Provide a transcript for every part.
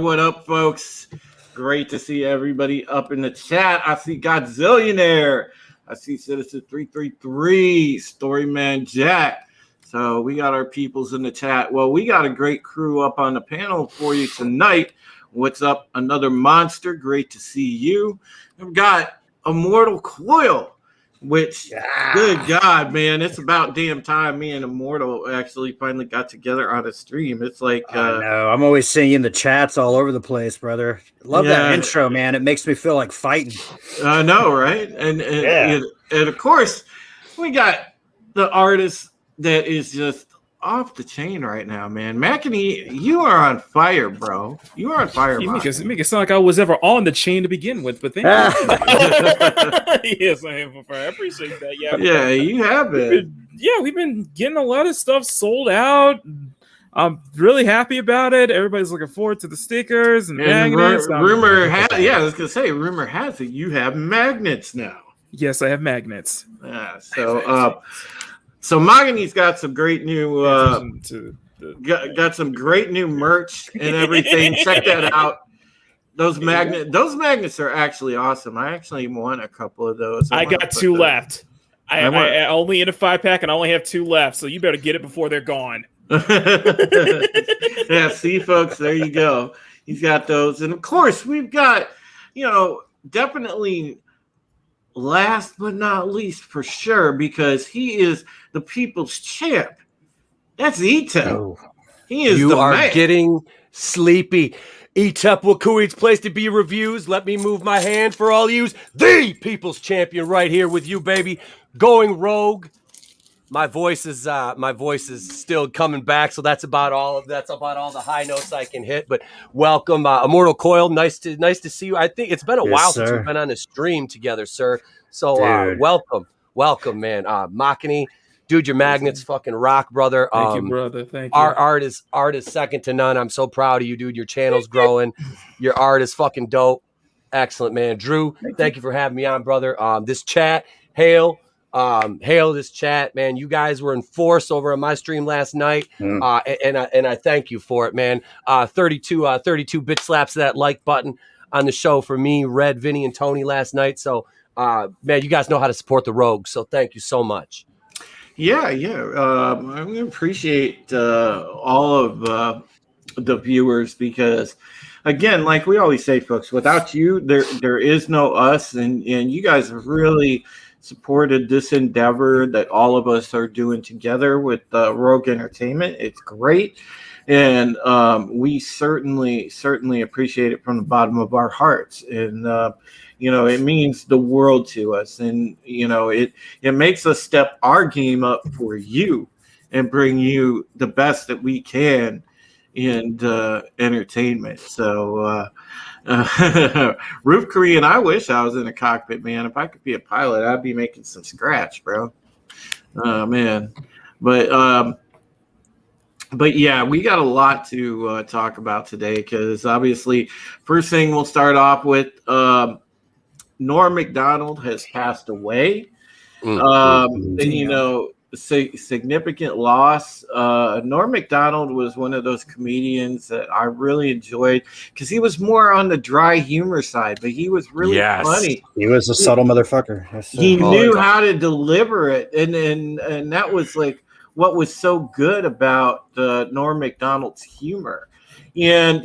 what up, folks? Great to see everybody up in the chat. I see Godzillionaire. I see Citizen 333, Storyman Jack. So we got our peoples in the chat. Well, we got a great crew up on the panel for you tonight. What's up? Another monster. Great to see you. We've got Immortal Coil. Which, good God, man, it's about damn time me and Immortal actually finally got together on a stream. It's like... I know. I'm always seeing you in the chats all over the place, brother. Love that intro, man. It makes me feel like fighting. I know, right? And of course, we got the artist that is just off the chain right now, man. Makini, you are on fire, bro. You are on fire. You make it sound like I was ever on the chain to begin with, but thank you. Yes, I am on fire. I appreciate that. Yeah, you have been. We've been getting a lot of stuff sold out. I'm really happy about it. Everybody's looking forward to the stickers and magnets. Rumor has it you have magnets now. Yes, I have magnets. Yeah, so Makini's got some great new got some great new merch and everything. Check that out. Those magnets are actually awesome. I actually won a couple of those. I got two left. I only in a 5-pack and I only have 2 left, so you better get it before they're gone. Yeah, see, folks, there you go. He's got those, and of course we've got, definitely last but not least for sure, because he is the people's champ. That's Etep. Oh, he is. You the are man. getting sleepy. Etep Wakuit's place to be reviews. Let me move my hand for all yous. The people's champion right here with you, baby. Going rogue. My voice is still coming back, so that's about all the high notes I can hit. But welcome, Immortal Coil. Nice to see you. I think it's been a while since we've been on a stream together, sir. So welcome, man. Makini, dude, your magnets fucking rock, brother. Thank you, brother. Thank you. Our art is second to none. I'm so proud of you, dude. Your channel's growing. Your art is fucking dope. Excellent, man. Drew, thank you for having me on, brother. This chat, hail this chat, man. You guys were in force over on my stream last night, and I thank you for it, man. 32 bit slaps to that like button on the show for me, Red, Vinny, and Tony last night. So, man, you guys know how to support the Rogues, so thank you so much. Yeah. I appreciate all of the viewers, because, again, like we always say, folks, without you, there is no us, and you guys have really supported this endeavor that all of us are doing together with Rogue Entertainment. It's great, and we certainly appreciate it from the bottom of our hearts. And it means the world to us, and it makes us step our game up for you and bring you the best that we can in entertainment. So Roof Korean, I wish I was in a cockpit, man. If I could be a pilot, I'd be making some scratch, bro. Oh man. But yeah, we got a lot to talk about today, because obviously first thing we'll start off with, Norm Macdonald has passed away. Significant loss. Norm Macdonald was one of those comedians that I really enjoyed, because he was more on the dry humor side, but he was really funny. He was a subtle motherfucker. He knew how to deliver it, and that was like what was so good about Norm Macdonald's humor. And,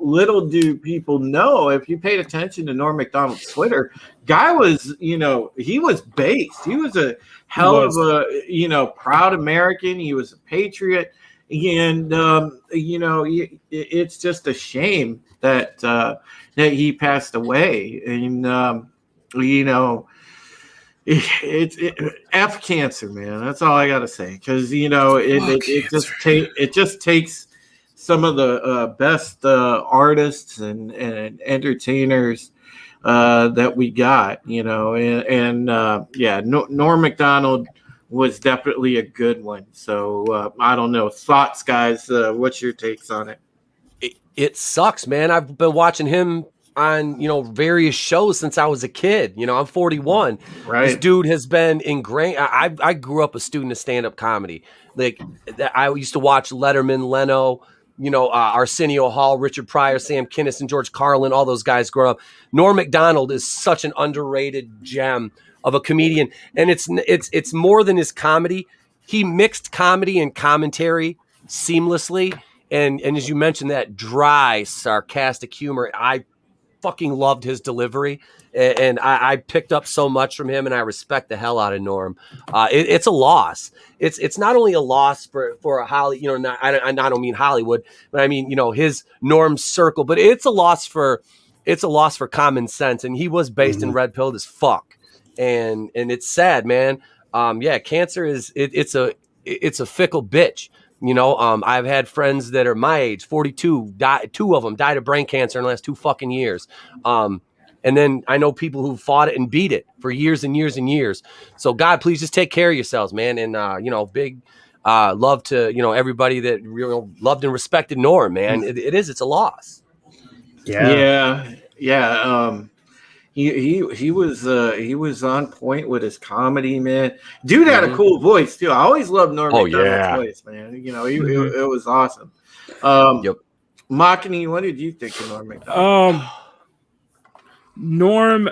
little do people know, if you paid attention to Norm Macdonald's Twitter, guy was, he was based. He was a hell of a, proud American. He was a patriot. And, it's just a shame that he passed away. And, it's F cancer, man. That's all I got to say. Because, it just takes some of the best artists and entertainers that we got, Norm Macdonald was definitely a good one. So I don't know. Thoughts, guys? What's your takes on it? It sucks, man. I've been watching him on, various shows since I was a kid. I'm 41. Right. This dude has been ingrained. I grew up a student of stand-up comedy. Like, I used to watch Letterman, Leno, Arsenio Hall, Richard Pryor, Sam Kinison, George Carlin, all those guys growing up. Norm Macdonald is such an underrated gem of a comedian, and it's more than his comedy. He mixed comedy and commentary seamlessly, and as you mentioned, that dry, sarcastic humor, I fucking loved his delivery, and I picked up so much from him, and I respect the hell out of Norm. It's a loss. It's not only a loss for a Holly, I don't mean Hollywood, but I mean his Norm's circle, but it's a loss for common sense, and he was based in red pilled as fuck, and it's sad, man. Cancer is it's a fickle bitch. I've had friends that are my age, 42, two of them died of brain cancer in the last 2 fucking years. And then I know people who fought it and beat it for years and years and years. So God, please just take care of yourselves, man. And, big love to, everybody that loved and respected Norm, man. It's a loss. Yeah. He was on point with his comedy, man. Dude had a cool voice too. I always loved Norm Macdonald's voice, man. It was awesome. Machini, what did you think of Norm Macdonald? Norm,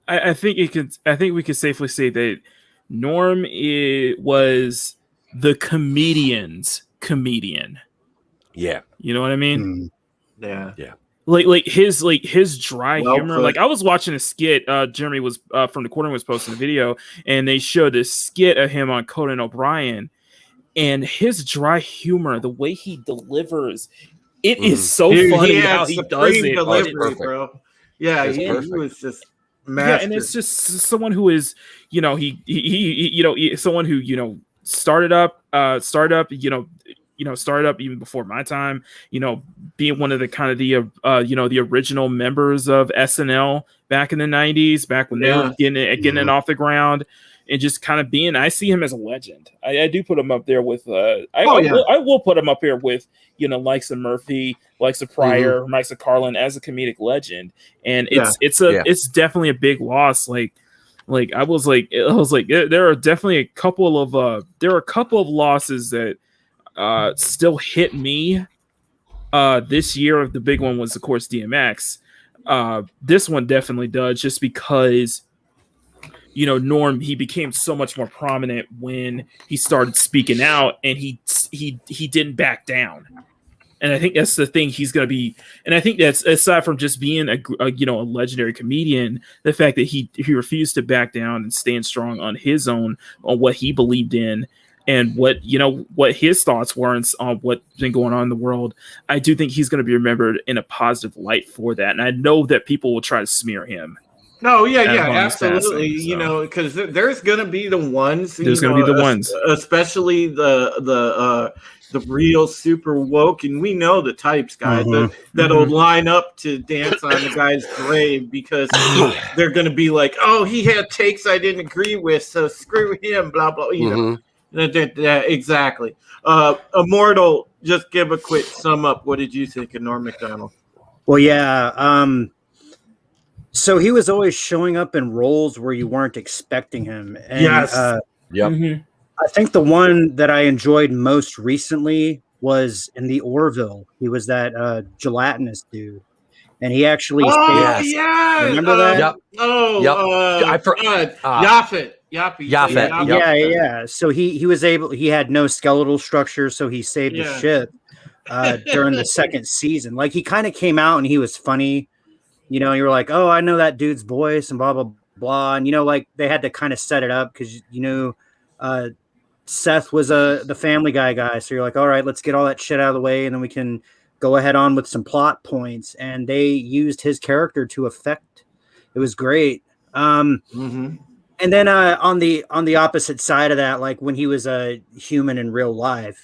I think we could safely say that Norm was the comedian's comedian. Yeah, you know what I mean. Yeah. Like his dry humor. Like I was watching a skit. Jeremy was from the Quartering was posting a video, and they showed this skit of him on Conan O'Brien, and his dry humor, the way he delivers, it is so funny how he does it. Delivery, bro. Yeah, he was just master. Yeah, and it's just someone who is, someone who started up, even before my time, being one of the kind of the original members of SNL back in the 90s, back when they were getting it off the ground, and just kind of being, I see him as a legend. I do put him up there with, I will put him up here with, likes of Murphy, likes of Pryor, likes of Carlin as a comedic legend. And it's definitely a big loss. Like I was like, there are definitely a couple of losses that still hit me this year. The big one was, of course, DMX. This one definitely does, just because Norm, he became so much more prominent when he started speaking out, and he didn't back down. And I think that's the thing he's going to be. And I think that's, aside from just being a legendary comedian, the fact that he refused to back down and stand strong on his own, on what he believed in, and what his thoughts were on what's been going on in the world. I do think he's going to be remembered in a positive light for that. And I know that people will try to smear him. No, absolutely. Passing, because there's going to be the ones. There's going to be the ones, especially the real super woke, and we know the types, guys, that'll line up to dance on the guy's grave because they're going to be like, "Oh, he had takes I didn't agree with, so screw him." Blah blah. Exactly. Immortal, just give a quick sum up. What did you think of Norm Macdonald? Well, yeah. So he was always showing up in roles where you weren't expecting him. And, I think the one that I enjoyed most recently was in the Orville. He was that gelatinous dude, and he actually. Remember that? Yep. I forgot. Yaphet. Yeah. So he was able. He had no skeletal structure, so he saved the ship during the second season. Like, he kind of came out and he was funny. You were like, oh, I know that dude's voice and blah, blah, blah. And, like, they had to kind of set it up because, Seth was the Family Guy guy. So you're like, all right, let's get all that shit out of the way, and then we can go ahead on with some plot points. And they used his character to effect. It was great. And then on the opposite side of that, like when he was a human in real life,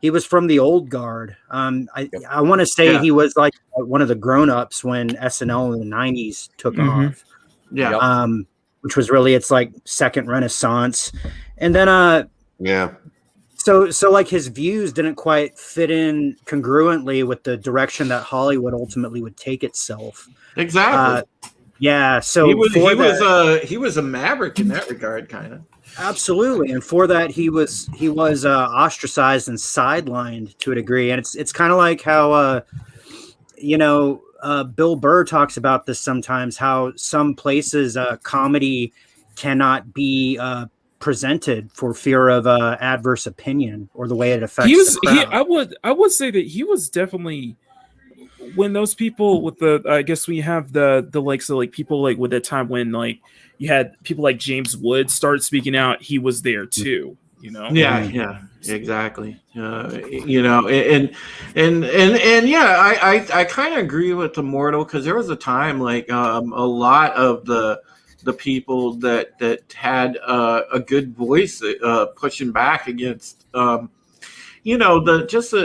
he was from the old guard. I want to say he was like one of the grown-ups when SNL in the 90s took off. Yeah. Which was really its like second renaissance. And then so like his views didn't quite fit in congruently with the direction that Hollywood ultimately would take itself. Exactly. So he was a maverick in that regard, kind of. Absolutely, and for that he was ostracized and sidelined to a degree, and it's kind of like how Bill Burr talks about this sometimes, how some places comedy cannot be presented for fear of adverse opinion or the way it affects the crowd. I would say that he was definitely, when those people with the, I guess we have the likes of like people like with that time when like you had people like James Wood start speaking out, he was there too, Yeah, exactly. And yeah, I kind of agree with Immortal, because there was a time like a lot of the people that had a good voice pushing back against the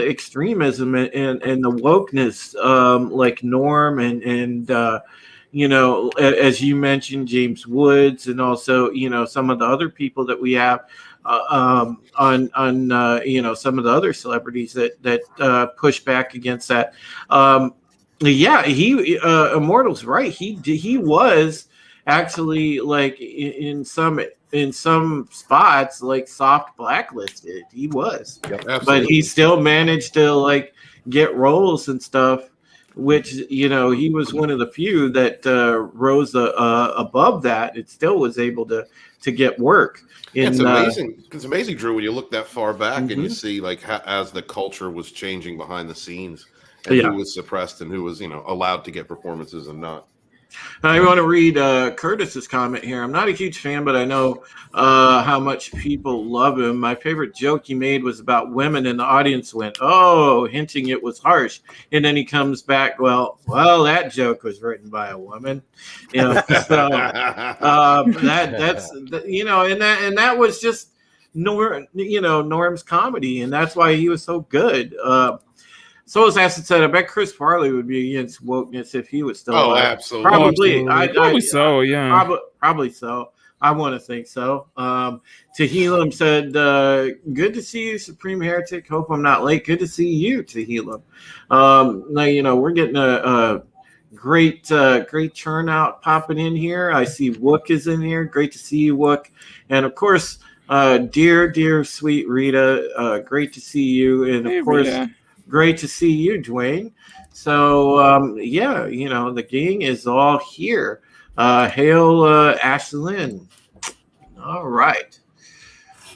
extremism and the wokeness, like Norm and as you mentioned, James Woods, and also some of the other people that we have on some of the other celebrities that push back against that. He Immortal's right. He was actually like in some spots like soft blacklisted. He was, but he still managed to like get roles and stuff, which he was one of the few that rose above that. It still was able to get work. It's amazing. It's amazing, Drew, when you look that far back and you see like as the culture was changing behind the scenes, and who was suppressed and who was allowed to get performances and not. I want to read Curtis's comment here. I'm not a huge fan, but I know how much people love him. My favorite joke he made was about women, and the audience went, "Oh," hinting it was harsh. And then he comes back, well, that joke was written by a woman. So that's and that was just Norm's comedy, and that's why he was so good. So as Acid said, I bet Chris Farley would be against wokeness if he was still alive. Absolutely. Probably. Probably so, yeah. Probably so. I want to think so. Tehillim said, good to see you, Supreme Heretic. Hope I'm not late. Good to see you, Tehillim. Now, we're getting a great turnout popping in here. I see Wook is in here. Great to see you, Wook. And, of course, dear, sweet Rita, great to see you. And, of course... Rita. Great to see you, Dwayne. So, the gang is all here. Hail, Ashlyn. All right.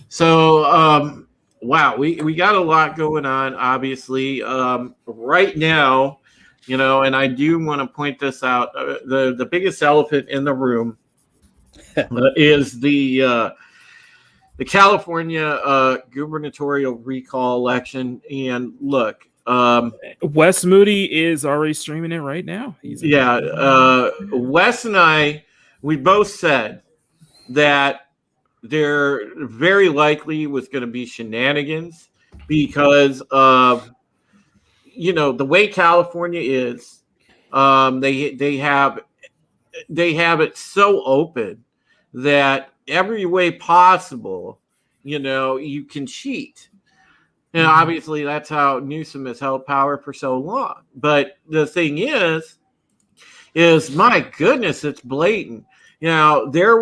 So, wow, we got a lot going on, obviously. Right now, and I do want to point this out. The biggest elephant in the room is the California gubernatorial recall election. And look, Wes Moody is already streaming it right now. Wes and I, we both said that there very likely was going to be shenanigans because of the way California is. They have it so open that every way possible, you can cheat. And obviously that's how Newsom has held power for so long. But the thing is my goodness, it's blatant. There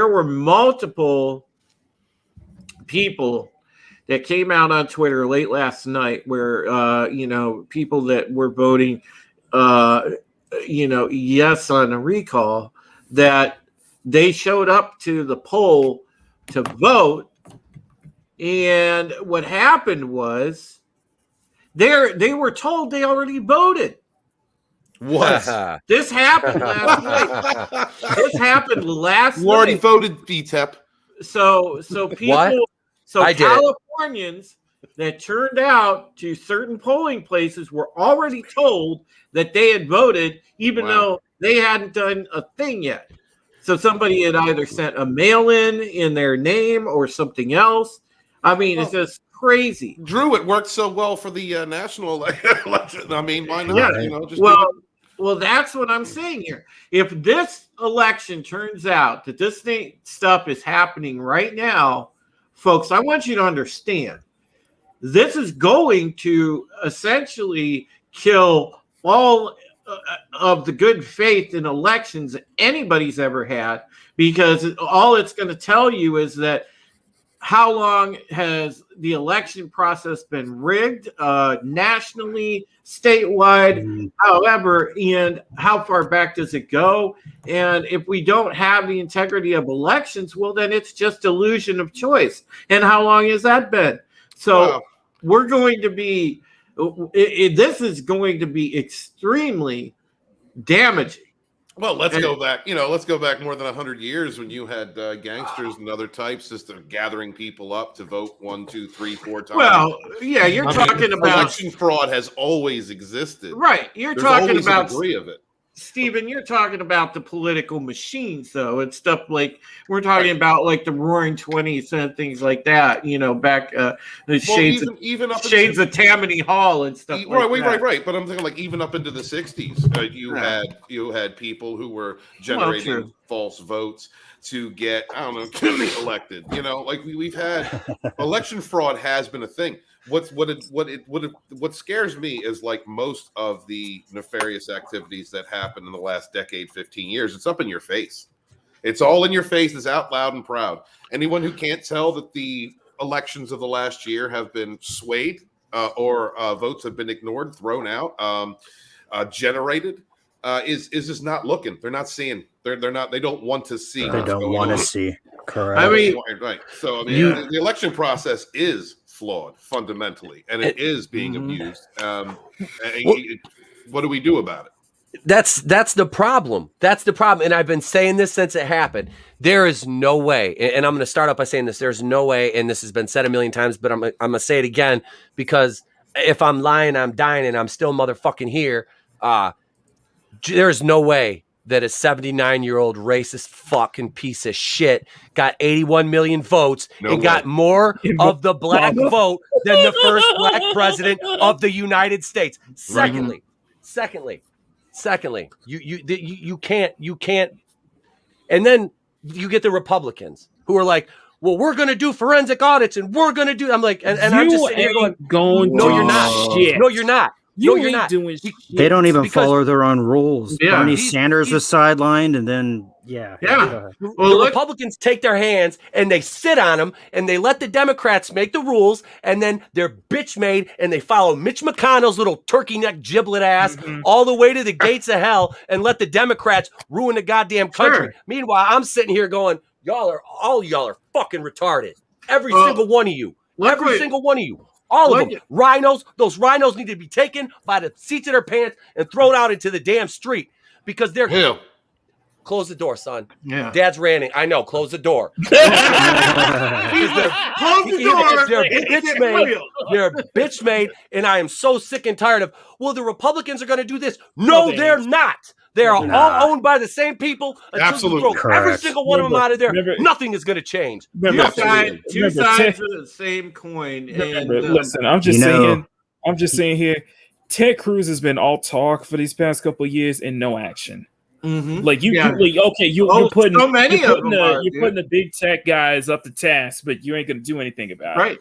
were multiple people that came out on Twitter late last night where, people that were voting, yes on a recall, that they showed up to the poll to vote, and what happened was they were told they already voted. What? This happened last night. This happened last night. You already voted, VTEP. So people, What? Californians that turned out to certain polling places were already told that they had voted, even though they hadn't done a thing yet. So somebody had either sent a mail-in in their name or something else. I mean, it's just crazy. Drew, it worked so well for the national election. I mean, why not? Yeah. Well, that's what I'm saying here. If this election turns out that this stuff is happening right now, folks, I want you to understand this is going to essentially kill all of the good faith in elections anybody's ever had, because all it's going to tell you is that how long has the election process been rigged, nationally, statewide, however, and how far back does it go? And if we don't have the integrity of elections, well, then it's just illusion of choice. And how long has that been? So we're going to be, this is going to be extremely damaging. Well, let's go back. Let's go back more than 100 years when you had gangsters and other types just gathering people up to vote 1, 2, 3, 4 times. Well, yeah, you're talking about election fraud has always existed, right? You're There's talking always about a degree of it. Stephen, you're talking about the political machines, though, and stuff like we're talking about, like the Roaring '20s and things like that. Back the shades of Tammany Hall and stuff. Right. But I'm thinking like even up into the '60s, you had people who were generating false votes to get elected. Like we've had election fraud has been a thing. What scares me is like most of the nefarious activities that happened in the last decade, 15 years. It's up in your face. It's all in your face. It's out loud and proud. Anyone who can't tell that the elections of the last year have been swayed or votes have been ignored, thrown out, generated, is just not looking. They're not seeing. They're not. They don't want to see. They don't want to see. Correct. I mean, right. So the election process is flawed fundamentally, and it is being abused. What do we do about it? That's the problem. That's the problem. And I've been saying this since it happened. There is no way, and I'm going to start off by saying this. There's no way, and this has been said a million times, but I'm going to say it again, because if I'm lying, I'm dying, and I'm still motherfucking here. There's no way that a 79-year-old racist fucking piece of shit got 81 million votes got more of the black vote than the first black president of the United States. Secondly, you can't. And then you get the Republicans who are like, well, we're going to do forensic audits and we're going to do. I'm like, and I'm just sitting here going, no, you're not. Shit. No, you're not. You're not doing shit. They don't even follow their own rules. Bernie Sanders was sidelined, and then the Republicans take their hands and they sit on them, and they let the Democrats make the rules, and then they're bitch made, and they follow Mitch McConnell's little turkey neck giblet ass all the way to the gates of hell, and let the Democrats ruin the goddamn country. Sure. Meanwhile, I'm sitting here going, all y'all are fucking retarded. Every single one of you. Every single one of you. All of them. Rhinos. Those rhinos need to be taken by the seats of their pants and thrown out into the damn street, because they're... Close the door, son. Yeah. Dad's ranting. I know. Close the door. Close the door. They're bitch made. And I am so sick and tired of, well, the Republicans are going to do this. No, they're not. They are all owned by the same people. Absolutely. Every single one of them out of there. Nothing is going to change. Two sides of the same coin. Listen, I'm just saying here, Ted Cruz has been all talk for these past couple of years and no action. Like you're putting the big tech guys up to task, but you ain't going to do anything about it. Right.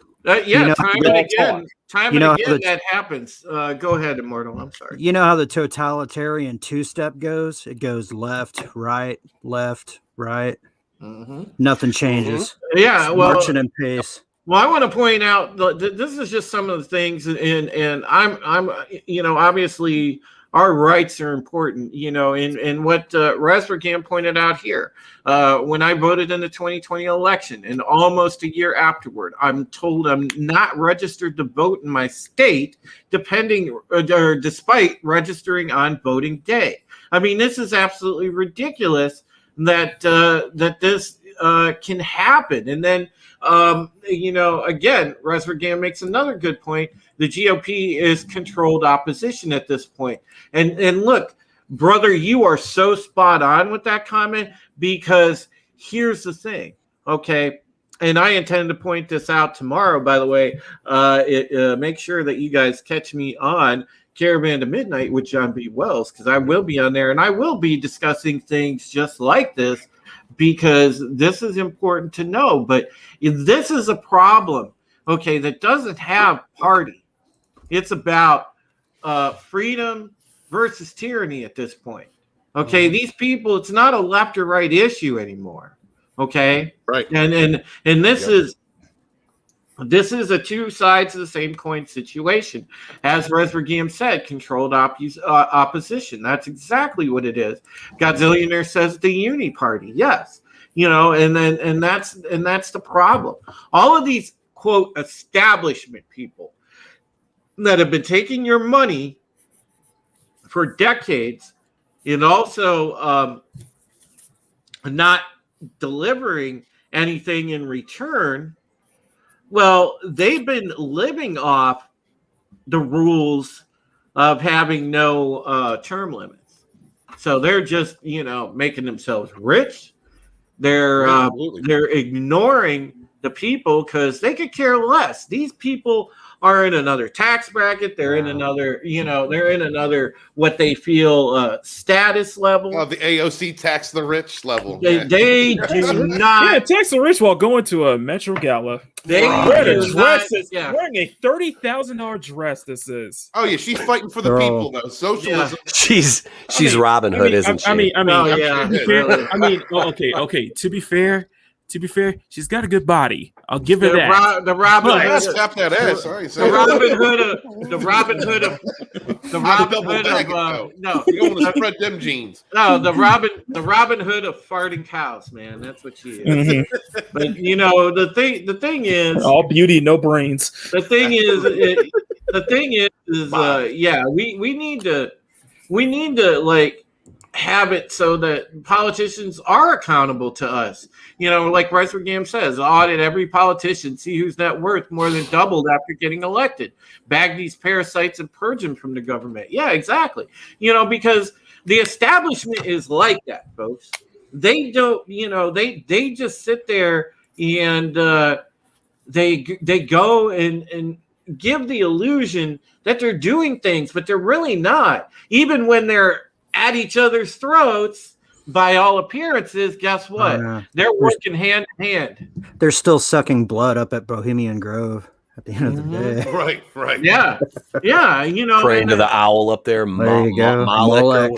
Time and again that happens. Go ahead, Immortal. I'm sorry. You know how the totalitarian two-step goes? It goes left, right. Nothing changes. Marching in pace. Well, I want to point out this is just some of the things, and I'm obviously our rights are important, and what Resvergan pointed out here. When I voted in the 2020 election, and almost a year afterward, I'm told I'm not registered to vote in my state, despite registering on voting day. I mean, this is absolutely ridiculous that this can happen. And then, again, Resvergan makes another good point. The GOP is controlled opposition at this point. And look, brother, you are so spot on with that comment, because here's the thing, okay? And I intend to point this out tomorrow, by the way. Make sure that you guys catch me on Caravan to Midnight with John B. Wells, because I will be on there, and I will be discussing things just like this, because this is important to know. But if this is a problem, okay, that doesn't have party. It's about freedom versus tyranny at this point. Okay, these people, it's not a left or right issue anymore. Okay, right, and this is a two sides of the same coin situation. As Resvergium said, controlled opposition. That's exactly what it is. Godzillionaire says the uni party. Yes, and that's the problem. All of these quote establishment people that have been taking your money for decades and also not delivering anything in return. Well, they've been living off the rules of having no term limits. So they're just, making themselves rich. They're ignoring the people because they could care less. These people are in another tax bracket. They're in another, they're in another what they feel status level. The AOC tax the rich level. They do not. Yeah, tax the rich while going to a Metro Gala. They wearing do not, wearing a $30,000 dress. This is. Oh yeah, she's fighting for the people though. Socialism. She's Robin Hood, isn't she? Okay. To be fair, she's got a good body. I'll give her that. The Robin Hood. Slap that ass. The Robin Hood of no. You don't want to spread them jeans. No, the Robin Hood of farting cows, man. That's what she is. Mm-hmm. But the thing is, all beauty, no brains. The thing is, we need to like have it so that politicians are accountable to us. Like Resvergium says, audit every politician, see whose net worth more than doubled after getting elected. Bag these parasites and purge them from the government. Yeah, exactly. Because the establishment is like that, folks. They don't, they just sit there and they go and give the illusion that they're doing things, but they're really not. Even when they're at each other's throats, by all appearances, guess what? They're working hand in hand. They're still sucking blood up at Bohemian Grove at the end of the day. Right. Yeah. Praying to the owl up there. There you go. Moloch.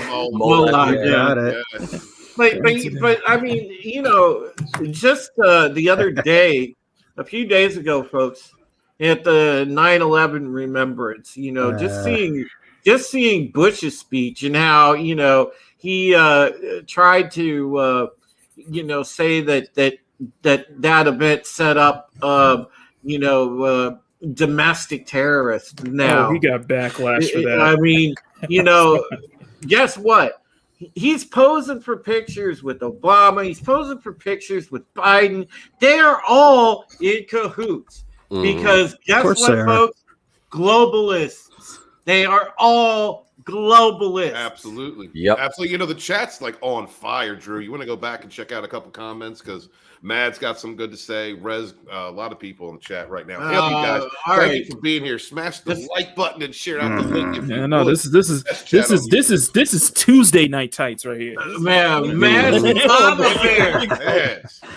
Got it. But I mean, just the other day, a few days ago, folks, at the 9/11 remembrance, just seeing Bush's speech and how he tried to say that event set up domestic terrorists. Now he got backlash for that. I mean, guess what? He's posing for pictures with Obama. He's posing for pictures with Biden. They are all in cahoots because guess what, folks? Globalists. They are all globalists. Absolutely. Yep. Absolutely. The chat's like on fire, Drew. You want to go back and check out a couple comments because Mad's got some good to say. A lot of people in the chat right now. Help you guys. Thank you for being here. Smash the like button and share out the link. This is Tuesday night tights right here. Man, Mad's Mama Bear.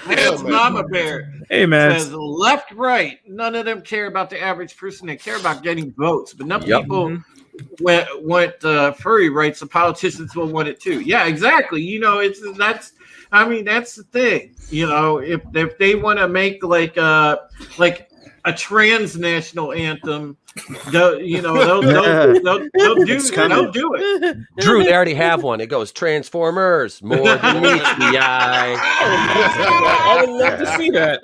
Mad's Mama Bear. Hey, man. Says left, right. None of them care about the average person. They care about getting votes. But enough people want furry rights. The politicians will want it too. Yeah, exactly. That's the thing. If they want to make like a transnational anthem, they'll do it. Drew, they already have one. It goes Transformers, more than meets the eye. I would love to see that.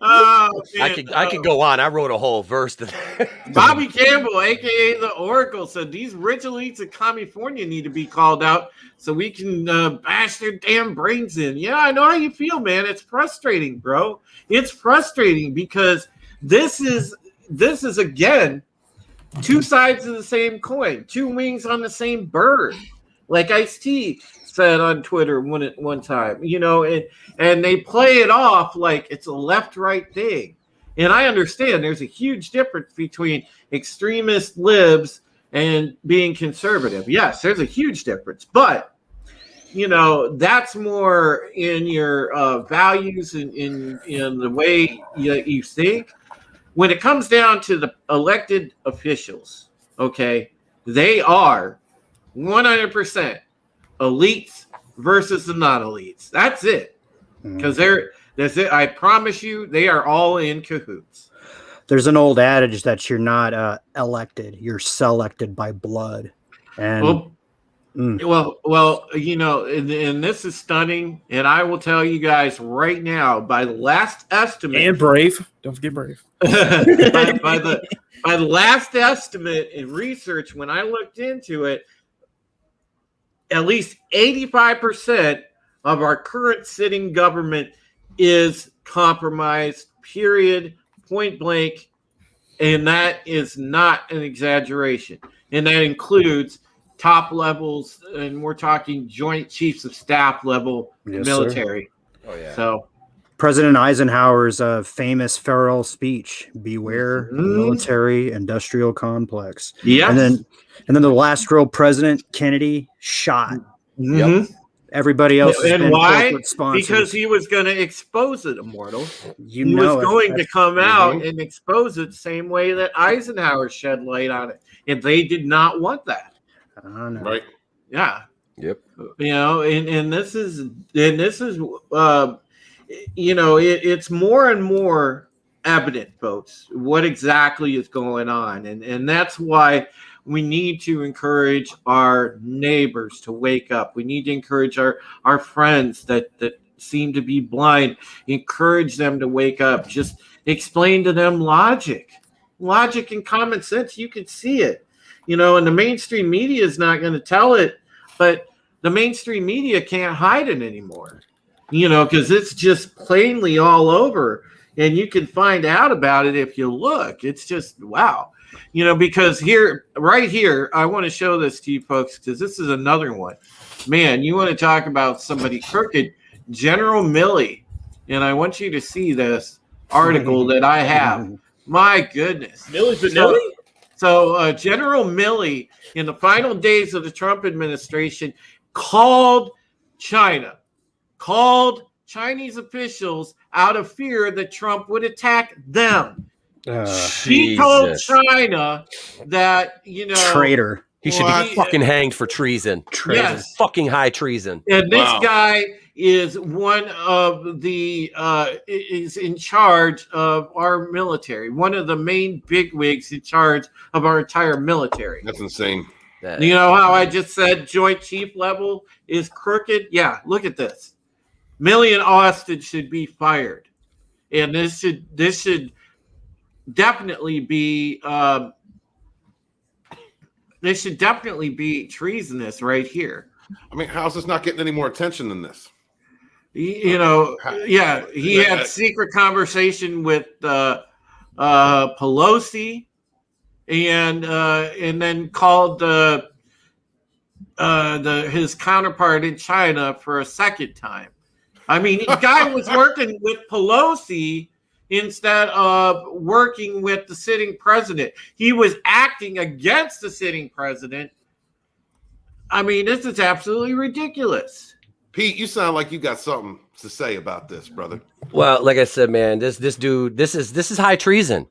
I could go on. I wrote a whole verse to that. Bobby Campbell, aka the Oracle, said these rich elites in California need to be called out so we can bash their damn brains in. Yeah, I know how you feel, man. It's frustrating, bro. It's frustrating because this is again two sides of the same coin, two wings on the same bird, like Ice-T said on Twitter one time, and they play it off like it's a left-right thing. And I understand there's a huge difference between extremist libs and being conservative. Yes, there's a huge difference, but that's more in your values and in the way you think. When it comes down to the elected officials, Okay, they are 100% elites versus the non-elites. That's it. Because that's it. I promise you, they are all in cahoots. There's an old adage that you're not elected, you're selected by blood. And well, you know, and this is stunning. And I will tell you guys right now, by the last estimate, and Brave, don't forget Brave. by the last estimate in research, when I looked into it, at least 85% of our current sitting government is compromised, period, point blank. And that is not an exaggeration. And that includes top levels, and we're talking Joint Chiefs of Staff level military. Sir. Oh, yeah. So President Eisenhower's famous farewell speech, beware the military industrial complex. Yeah. And then the last real president, Kennedy, shot. Yep. Everybody else has and been why? corporate sponsors. Because he was going to expose it, Immortal. He was going to come out and expose it the same way that Eisenhower shed light on it. And they did not want that. Right. Yeah. Yep. You know, and this is you know, it's more and more evident, folks, what exactly is going on. And that's why we need to encourage our neighbors to wake up. We need to encourage our friends that seem to be blind, encourage them to wake up. Just explain to them logic and common sense. You can see it, you know, and the mainstream media is not going to tell it, but the mainstream media can't hide it anymore, you know, because it's just plainly all over, and you can find out about it if you look. It's just, wow. You know, because right here, I want to show this to you folks, because this is another one. Man, you want to talk about somebody crooked, General Milley. And I want you to see this article that I have. My goodness. Milley Vanilli? So General Milley, in the final days of the Trump administration, called Chinese officials out of fear that Trump would attack them. He told China that, you know, traitor. He should be fucking hanged for treason. Yes. Fucking high treason. And this guy is one of the is in charge of our military, one of the main bigwigs in charge of our entire military. That's insane. You know how I just said Joint Chief level is crooked? Yeah, look at this. Milley and Austin should be fired, and this should definitely be treasonous right here. I mean, how's this not getting any more attention than this? You know, yeah, he had secret conversation with Pelosi, and then called his counterpart in China for a second time. I mean, the guy was working with Pelosi instead of working with the sitting president. He was acting against the sitting president. I mean, this is absolutely ridiculous. Pete, you sound like you got something to say about this, brother. Well, like I said, man, this dude, this is high treason.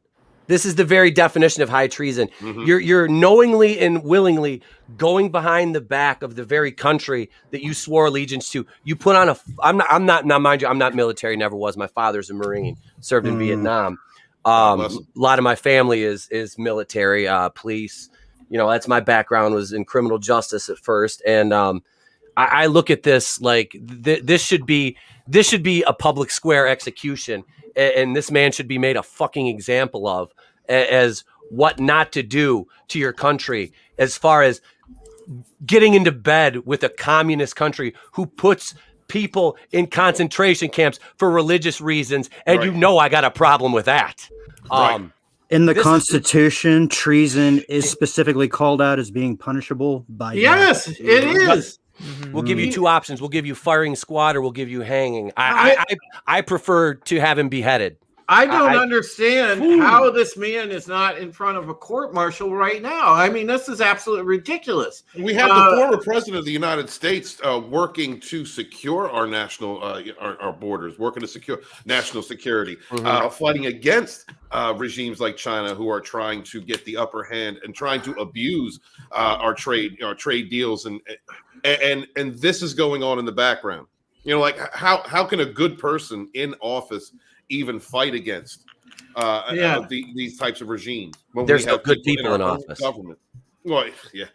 This is the very definition of high treason. Mm-hmm. You're knowingly and willingly going behind the back of the very country that you swore allegiance to. You put on now mind you, I'm not military, never was. My father's a Marine, served in Vietnam. A lot of my family is military, police. You know, that's my background, was in criminal justice at first. And I look at this like this should be a public square execution, and this man should be made a fucking example of as what not to do to your country, as far as getting into bed with a communist country who puts people in concentration camps for religious reasons, and right. You know I got a problem with that. Right. In the Constitution, treason is specifically called out as being punishable by death. It is. We'll give you two options. We'll give you firing squad, or we'll give you hanging. I prefer to have him beheaded. I don't understand how this man is not in front of a court martial right now. I mean, this is absolutely ridiculous. We have the former president of the United States working to secure our national our borders, working to secure national security, fighting against regimes like China who are trying to get the upper hand and trying to abuse our trade deals, and this is going on in the background. You know, like how can a good person in office even fight against these types of regimes? When there's no good people in office. Government. Well, yeah,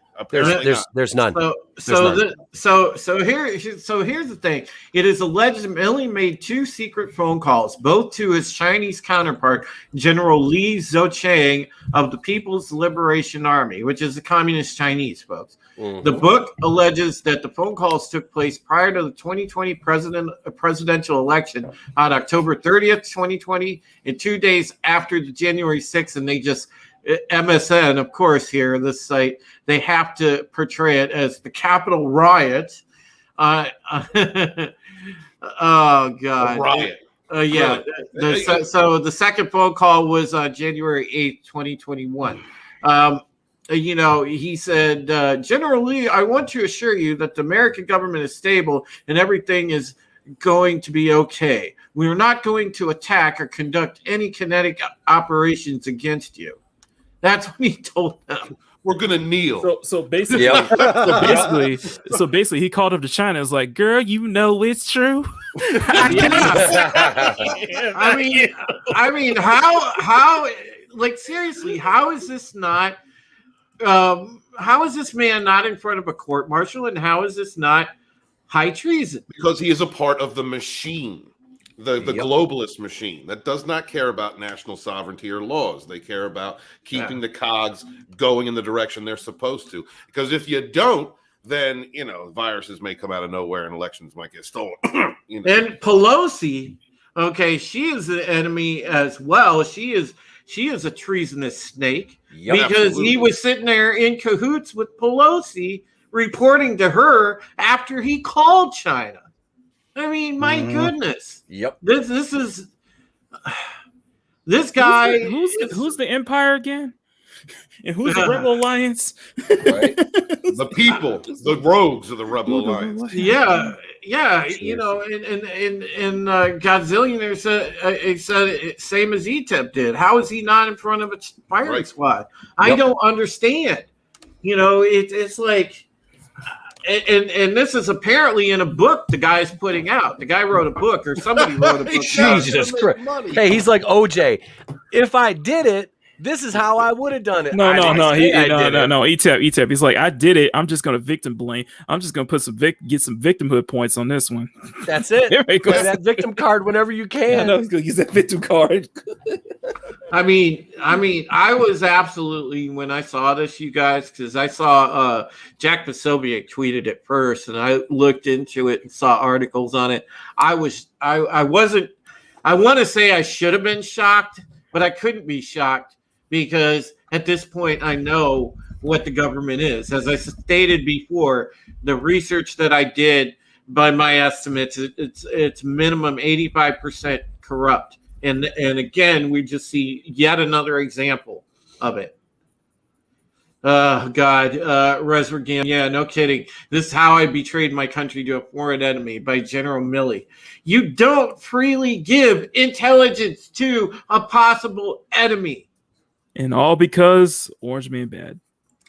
there's none. So here's the thing. It is alleged Milley made 2 secret phone calls, both to his Chinese counterpart, General Li Zhochang of the People's Liberation Army, which is the communist Chinese, folks. The book alleges that the phone calls took place prior to the 2020 presidential election on October 30th, 2020, and 2 days after the January 6th, and they just MSN, of course, here, this site, they have to portray it as the Capitol riot. Oh, God. Riot. Yeah. So the second phone call was on January 8th, 2021. You know, he said, General Lee, I want to assure you that the American government is stable and everything is going to be okay. We are not going to attack or conduct any kinetic operations against you. That's what he told them. We're gonna kneel. So basically, so basically, he called up to China. Was like, "Girl, you know it's true." I mean, how? Like, seriously, how is this not? How is this man not in front of a court martial, and how is this not high treason? Because he is a part of the machine. The globalist machine that does not care about national sovereignty or laws. They care about keeping the cogs going in the direction they're supposed to. Because if you don't, then, you know, viruses may come out of nowhere and elections might get stolen. You know? And Pelosi, okay, she is the enemy as well. She is a treasonous snake because he was sitting there in cahoots with Pelosi, reporting to her after he called China. I mean, my goodness. Yep. This is this guy. Who's the Empire again? And who's the Rebel Alliance? Right. The people, the rogues of the Rebel Alliance. Yeah. You know, and Godzillionaire said same as ETEP did. How is he not in front of a firing squad? I don't understand. You know, it's like. And this is apparently in a book the guy's putting out. The guy wrote a book, or somebody wrote a book. Jesus Christ. Hey, he's like OJ. If I did it, this is how I would have done it. No. ETEP. He's like, I did it. I'm just gonna victim blame. I'm just gonna put get some victimhood points on this one. That's it. Play that victim card whenever you can. I know he's gonna use that victim card. I mean, I was absolutely, when I saw this, you guys, because I saw Jack Posobiec tweeted it first, and I looked into it and saw articles on it. I wasn't. I want to say I should have been shocked, but I couldn't be shocked because at this point I know what the government is. As I stated before, the research that I did, by my estimates, it's minimum 85% corrupt. And again, we just see yet another example of it. God, Resvergam, yeah, no kidding. This is how I betrayed my country to a foreign enemy, by General Milley. You don't freely give intelligence to a possible enemy. And all because Orange Man bad.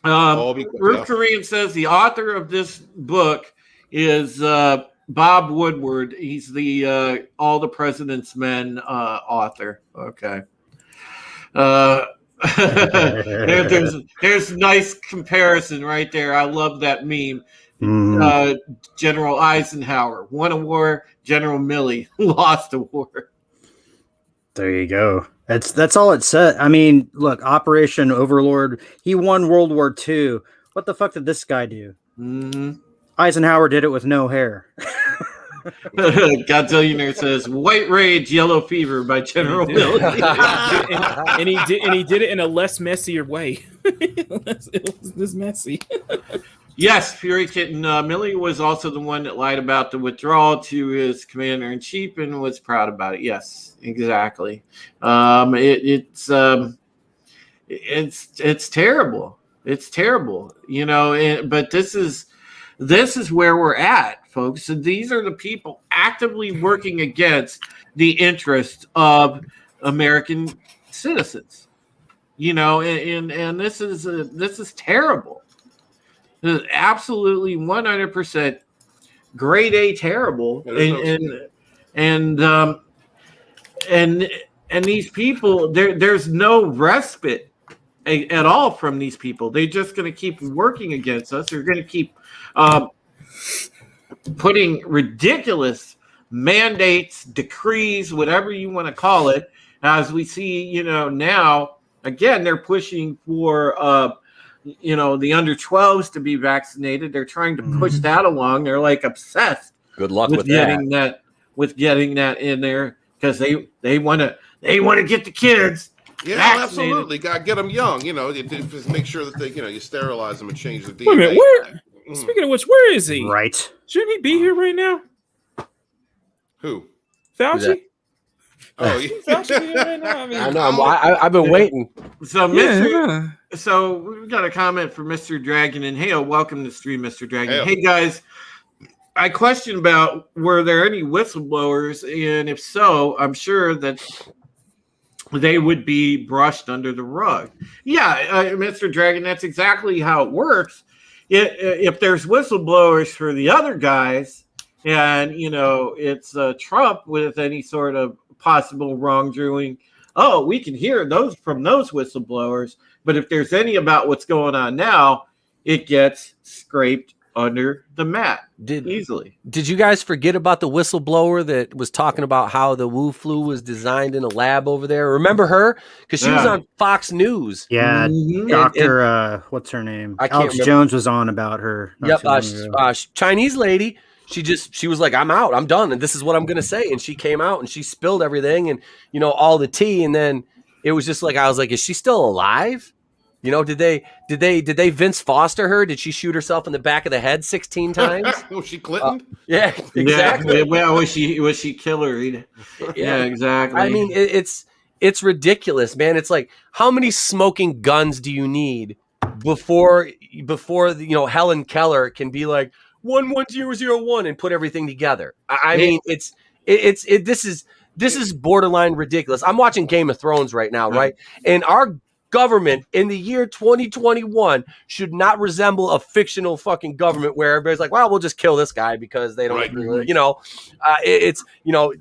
Ruth Korean says the author of this book is Bob Woodward. He's the All the President's Men author. Okay. There's nice comparison right there. I love that meme. General Eisenhower won a war. General Milley lost a war. There you go. That's all it said. I mean, look, Operation Overlord. He won World War II. What the fuck did this guy do? Eisenhower did it with no hair. Godzillionaire says White Rage, Yellow Fever by General Milley. and he did it in a less messier way. It was this messy. Yes, Fury Kitten. Millie was also the one that lied about the withdrawal to his commander-in-chief and was proud about it. Yes, exactly. It's terrible. It's terrible, you know. But this is where we're at, folks. So these are the people actively working against the interests of American citizens. You know, and this is terrible. This is absolutely 100% grade A terrible, and these people, there's no respite at all from these people. They're just going to keep working against us. They're going to keep putting ridiculous mandates, decrees, whatever you want to call it, as we see, you know, now. Again, they're pushing for, you know, the under 12s to be vaccinated. They're trying to push that along. They're like obsessed. Good luck with getting that. With getting that in there because they want to get the kids. Yeah, vaccinated. Absolutely. Got to get them young. You know, just make sure that they, you know, you sterilize them and change the DNA. Wait a minute, where? Speaking of which, where is he? Right. Shouldn't he be here right now? Who? Fauci? Oh, yeah. Fauci be here right now? I know. I've been waiting. So, So we've got a comment from Mr. Dragon and Hale. Welcome to the stream, Mr. Dragon. Hale. Hey guys, I question about were there any whistleblowers, and if so, I'm sure that they would be brushed under the rug. Yeah, Mr. Dragon, that's exactly how it works. If there's whistleblowers for the other guys, and you know it's Trump with any sort of possible wrongdoing, oh, we can hear those from those whistleblowers. But if there's any about what's going on now, it gets scraped under the mat easily. Did you guys forget about the whistleblower that was talking about how the Wu flu was designed in a lab over there? Remember her? Because she was on Fox News. Yeah, Dr. What's her name? Alex Jones was on about her. Yep, Chinese lady. She was like, I'm out, I'm done, and this is what I'm gonna say. And she came out and she spilled everything and, you know, all the tea. And then it was just like, I was like, is she still alive? You know, did they Vince Foster her? Did she shoot herself in the back of the head 16 times? Was she Clinton? Yeah, exactly. Yeah, well, was she killer? Yeah, exactly. I mean, it's ridiculous, man. It's like, how many smoking guns do you need before you know Helen Keller can be like 11001 and put everything together? I mean, this is borderline ridiculous. I'm watching Game of Thrones right now, right? And our government in the year 2021 should not resemble a fictional fucking government where everybody's like, well, we'll just kill this guy because they don't, you know, it's, you know,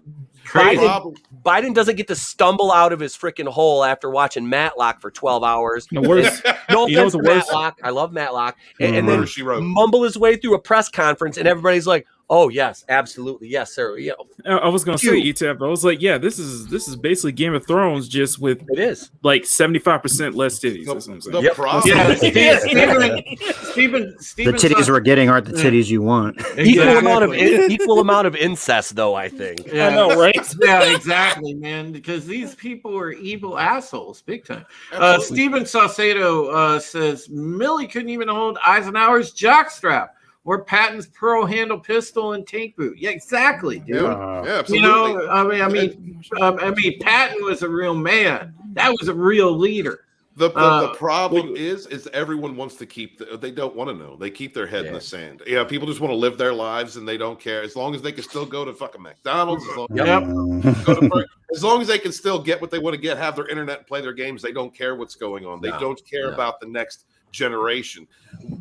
Biden doesn't get to stumble out of his freaking hole after watching Matlock for 12 hours. No worse. No offense to Matlock. I love Matlock. And then mumble his way through a press conference and everybody's like, oh yes, absolutely, yes, sir. Yeah, I was gonna say ETF. I was like, yeah, this is basically Game of Thrones, just with like 75% less titties. The problem, Stephen, the titties we're getting aren't the titties you want. Equal amount of incest, though. I think. Yeah, I know, right? Yeah, exactly, man. Because these people are evil assholes, big time. Stephen Saucedo says Millie couldn't even hold Eisenhower's jockstrap or Patton's pearl handle pistol and tank boot. Yeah, exactly, dude. Yeah, absolutely. You know, I mean, Patton was a real man. That was a real leader. The problem is everyone wants to keep. They don't want to know. They keep their head in the sand. Yeah, people just want to live their lives and they don't care as long as they can still go to fucking McDonald's. As long as they can still get what they want to get, have their internet, and play their games. They don't care what's going on. They don't care about the next generation.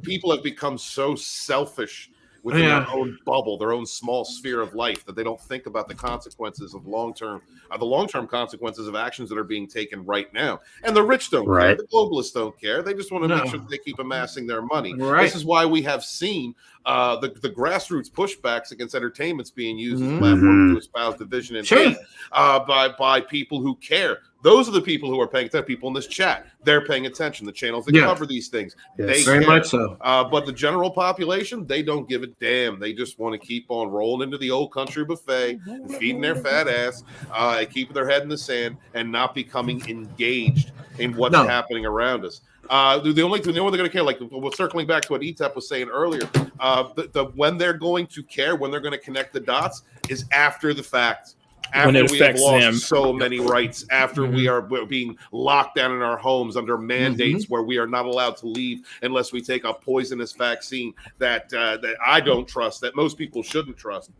People have become so selfish within their own bubble, their own small sphere of life, that they don't think about the consequences of long-term consequences of actions that are being taken right now. And the rich don't care. The globalists don't care. They just want to make sure that they keep amassing their money. This is why we have seen the grassroots pushbacks against entertainments being used as a platform to espouse division and hate by people who care. Those are the people who are paying attention. People in this chat, they're paying attention. The channels that cover these things, they very care. much so. But the general population, they don't give a damn. They just want to keep on rolling into the old country buffet and feeding their fat ass, keeping their head in the sand, and not becoming engaged in what's happening around us. The only they're going to care, like circling back to what Etep was saying earlier, when they're going to care, when they're going to connect the dots, is after the fact. After we have lost so many rights, after we're being locked down in our homes under mandates where we are not allowed to leave unless we take a poisonous vaccine that I don't trust, that most people shouldn't trust,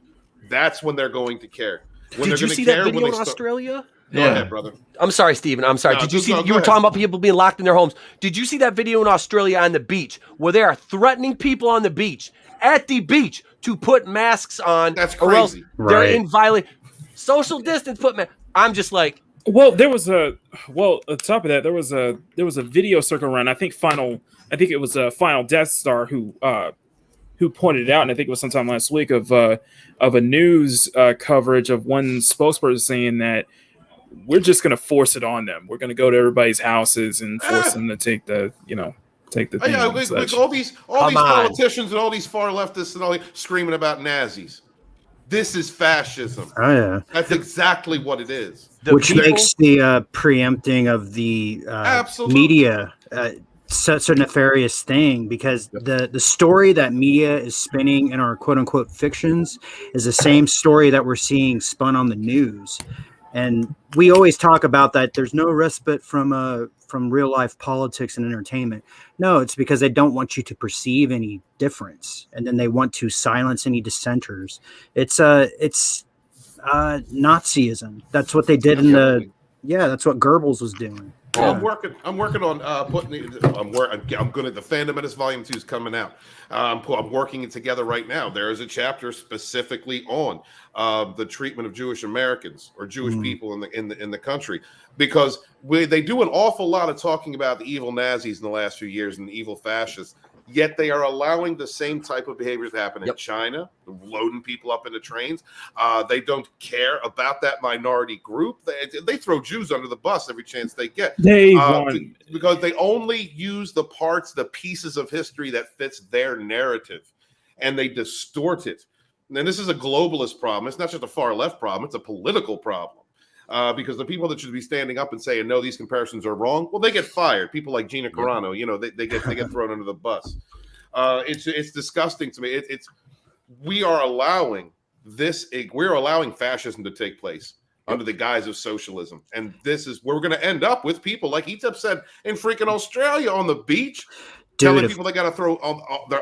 that's when they're going to care. When Did you see that video in Australia? Go ahead, brother. I'm sorry, Steven. I'm sorry. No, Did you see? You go were ahead. talking about people being locked in their homes. Did you see that video in Australia on the beach where they are threatening people on the beach, at the beach, to put masks on? That's or else crazy. they're in violation. Social distance. I'm just like. Well, there was on top of that, there was a video circle around. I think it was a Final Death Star who pointed it out, and I think it was sometime last week of a news coverage of one spokesperson saying that we're just going to force it on them. We're going to go to everybody's houses and force them to take the thing. Like all these politicians and all these far leftists and all screaming about Nazis. This is fascism. Oh yeah, that's exactly what it is. Which makes the preempting of the media such a nefarious thing, because the story that media is spinning in our quote unquote fictions is the same story that we're seeing spun on the news. And we always talk about that there's no respite from real life politics and entertainment. No, it's because they don't want you to perceive any difference, and then they want to silence any dissenters. It's Nazism. That's what they did that's what Goebbels was doing. Well, I'm working on putting. I'm going to the Phantom Volume 2 is coming out. I'm working it together right now. There is a chapter specifically on the treatment of Jewish Americans or Jewish people in the country, because they do an awful lot of talking about the evil Nazis in the last few years and the evil fascists. Yet they are allowing the same type of behaviors to happen in China, loading people up into trains. They don't care about that minority group. They throw Jews under the bus every chance they get. Because they only use the pieces of history that fits their narrative, and they distort it. And this is a globalist problem. It's not just a far left problem. It's a political problem. Because the people that should be standing up and saying, no, these comparisons are wrong, well, they get fired. People like Gina Carano, they get thrown under the bus. It's disgusting to me. We're allowing fascism to take place under the guise of socialism. And this is where we're going to end up with people like Etep said in freaking Australia on the beach, telling people they got to throw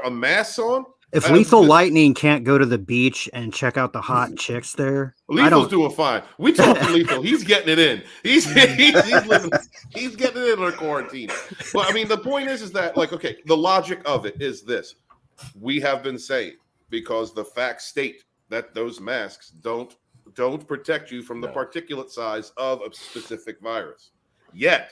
a mask on. If Lethal Lightning can't go to the beach and check out the hot chicks there, Lethal's doing fine. We talked to Lethal. He's getting it in. He's getting it in under quarantine. But I mean, the point is that, like, okay, the logic of it is this: we have been saying, because the facts state that those masks don't protect you from the particulate size of a specific virus. Yet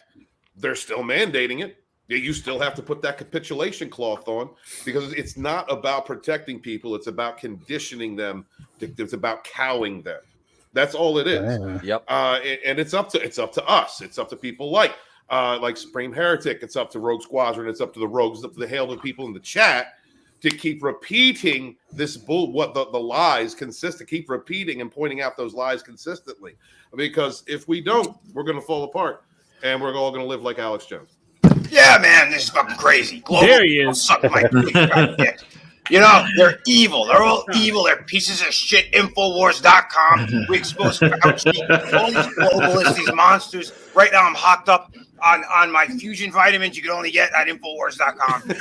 they're still mandating it. You still have to put that capitulation cloth on, because it's not about protecting people. It's about conditioning them. It's about cowing them. That's all it is. And it's up to us. It's up to people like Supreme Heretic. It's up to Rogue Squadron. It's up to the Rogues. It's up to the hail of people in the chat to keep repeating this the lies consistent. Keep repeating and pointing out those lies consistently. Because if we don't, we're going to fall apart, and we're all going to live like Alex Jones. Yeah, man, this is fucking crazy. Global there he is. Suck my dick. They're evil. They're all evil. They're pieces of shit. Infowars.com. We expose Fauci, all these globalists, these monsters. Right now, I'm hocked up on my fusion vitamins you can only get at Infowars.com.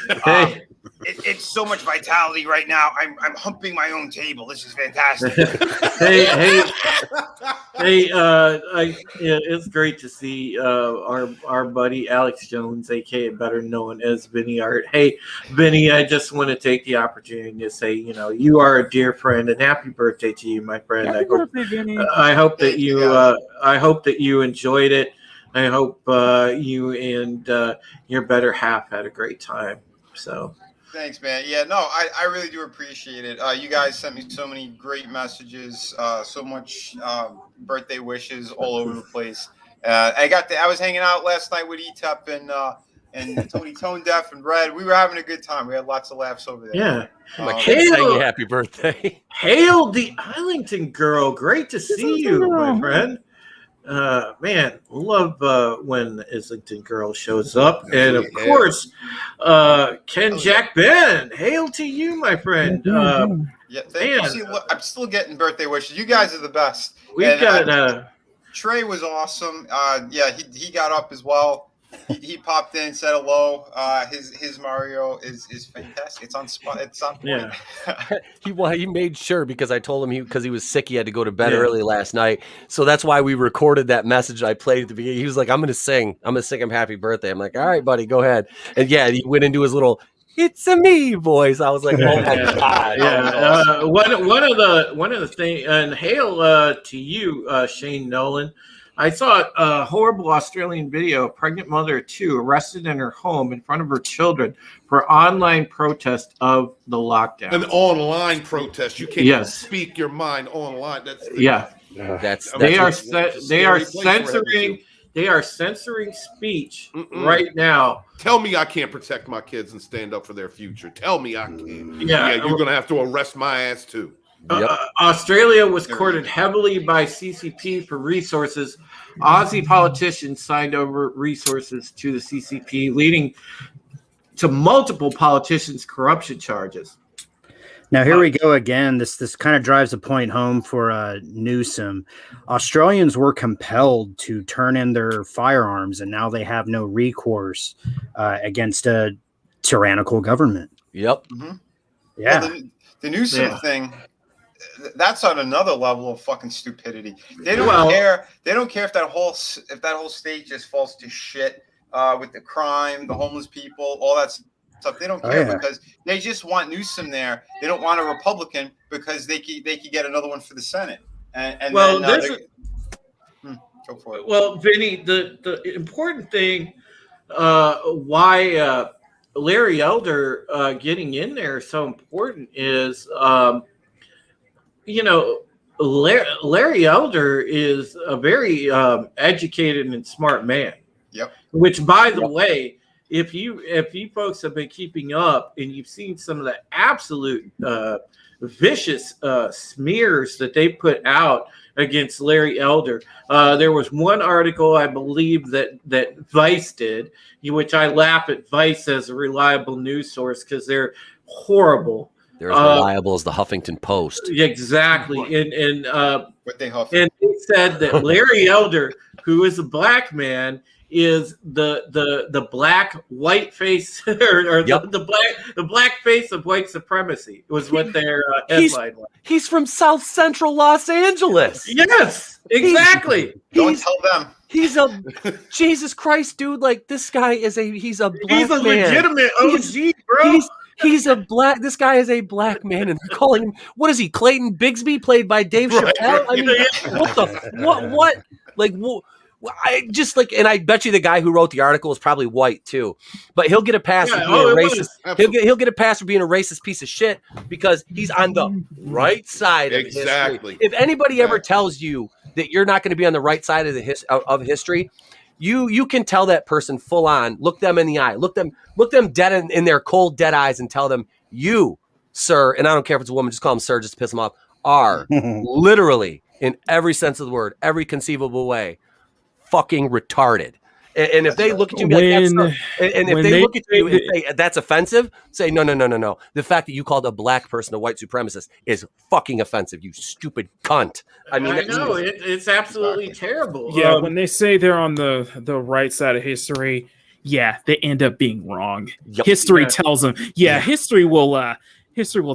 It's so much vitality right now. I'm humping my own table. This is fantastic. It's great to see our buddy Alex Jones, aka better known as Vinny Art. Hey, Vinny, I just want to take the opportunity to say, you are a dear friend, and happy birthday to you, my friend. I hope that you enjoyed it. I hope you and your better half had a great time. So. Thanks, man. Yeah, no, I really do appreciate it. You guys sent me so many great messages, so much birthday wishes all over the place. I was hanging out last night with Etep and Tony Tone Deaf and Red. We were having a good time. We had lots of laughs over there. Yeah. My kid sang you happy birthday. Hail the Islington girl. Great to see you, my friend. Man, love when Islington girl shows up. And of course, Ken Jack Ben. Hail to you, my friend. Yeah, thank you. See, look, I'm still getting birthday wishes. You guys are the best. We've got Trey was awesome. Yeah, he got up as well. He popped in, said hello. His Mario is fantastic. It's on spot. It's on point. Yeah. He made sure, because I told him because he was sick, he had to go to bed early last night. So that's why we recorded that message I played at the beginning. He was like, I'm gonna sing him happy birthday. I'm like, all right, buddy, go ahead. And yeah, he went into his little "it's a me" voice. I was like, oh my god. Yeah. One of the things, and hail to you, Shane Nolan. I saw a horrible Australian video. A pregnant mother of 2 arrested in her home in front of her children for online protest of the lockdown. An online protest. You can't even speak your mind online. They are censoring speech right now. Tell me I can't protect my kids and stand up for their future. Tell me I can. Yeah, you're gonna have to arrest my ass too. Australia was courted heavily by CCP for resources. Aussie politicians signed over resources to the CCP, leading to multiple politicians' corruption charges. Now here we go again. This kind of drives a point home for Newsom. Australians were compelled to turn in their firearms, and now they have no recourse against a tyrannical government. Yep. Mm-hmm. Yeah. Well, the Newsom thing. That's on another level of fucking stupidity. They don't care. They don't care if that whole state just falls to shit with the crime, the homeless people, all that stuff. They don't care because they just want Newsom there. They don't want a Republican because they could get another one for the Senate. And well, go for it. Well, Vinny, the important thing why Larry Elder getting in there is so important is. Larry Elder is a very educated and smart man. Yep. Which, by the way, if you folks have been keeping up and you've seen some of the absolute vicious smears that they put out against Larry Elder, there was one article I believe that Vice did, which I laugh at Vice as a reliable news source because they're horrible. They're as reliable as the Huffington Post. Exactly. And what they huff. And they said that Larry Elder, who is a black man, is the black white face or the black face of white supremacy was what their headline was. He's from South Central Los Angeles. Yes, exactly. Don't tell them. He's a Jesus Christ, dude. Like this guy is he's a black man. Legitimate OG, bro. This guy is a black man, and they're calling him, what is he, Clayton Bigsby, played by Dave Chappelle? I mean, what? I just and I bet you the guy who wrote the article is probably white too, but he'll get a pass for being a racist. He'll get a pass for being a racist piece of shit because he's on the right side of history. If anybody ever tells you that you're not going to be on the right side of history, you can tell that person full on, look them in the eye, look them dead in their cold, dead eyes and tell them, you, sir, and I don't care if it's a woman, just call them sir just to piss them off, are literally, in every sense of the word, every conceivable way, fucking retarded. And if they look at you and if they look at you and say that's offensive, say no. The fact that you called a black person a white supremacist is fucking offensive, you stupid cunt. I mean, I know it's absolutely terrible. Yeah, when they say they're on the right side of history, they end up being wrong. Yep. History tells them, history will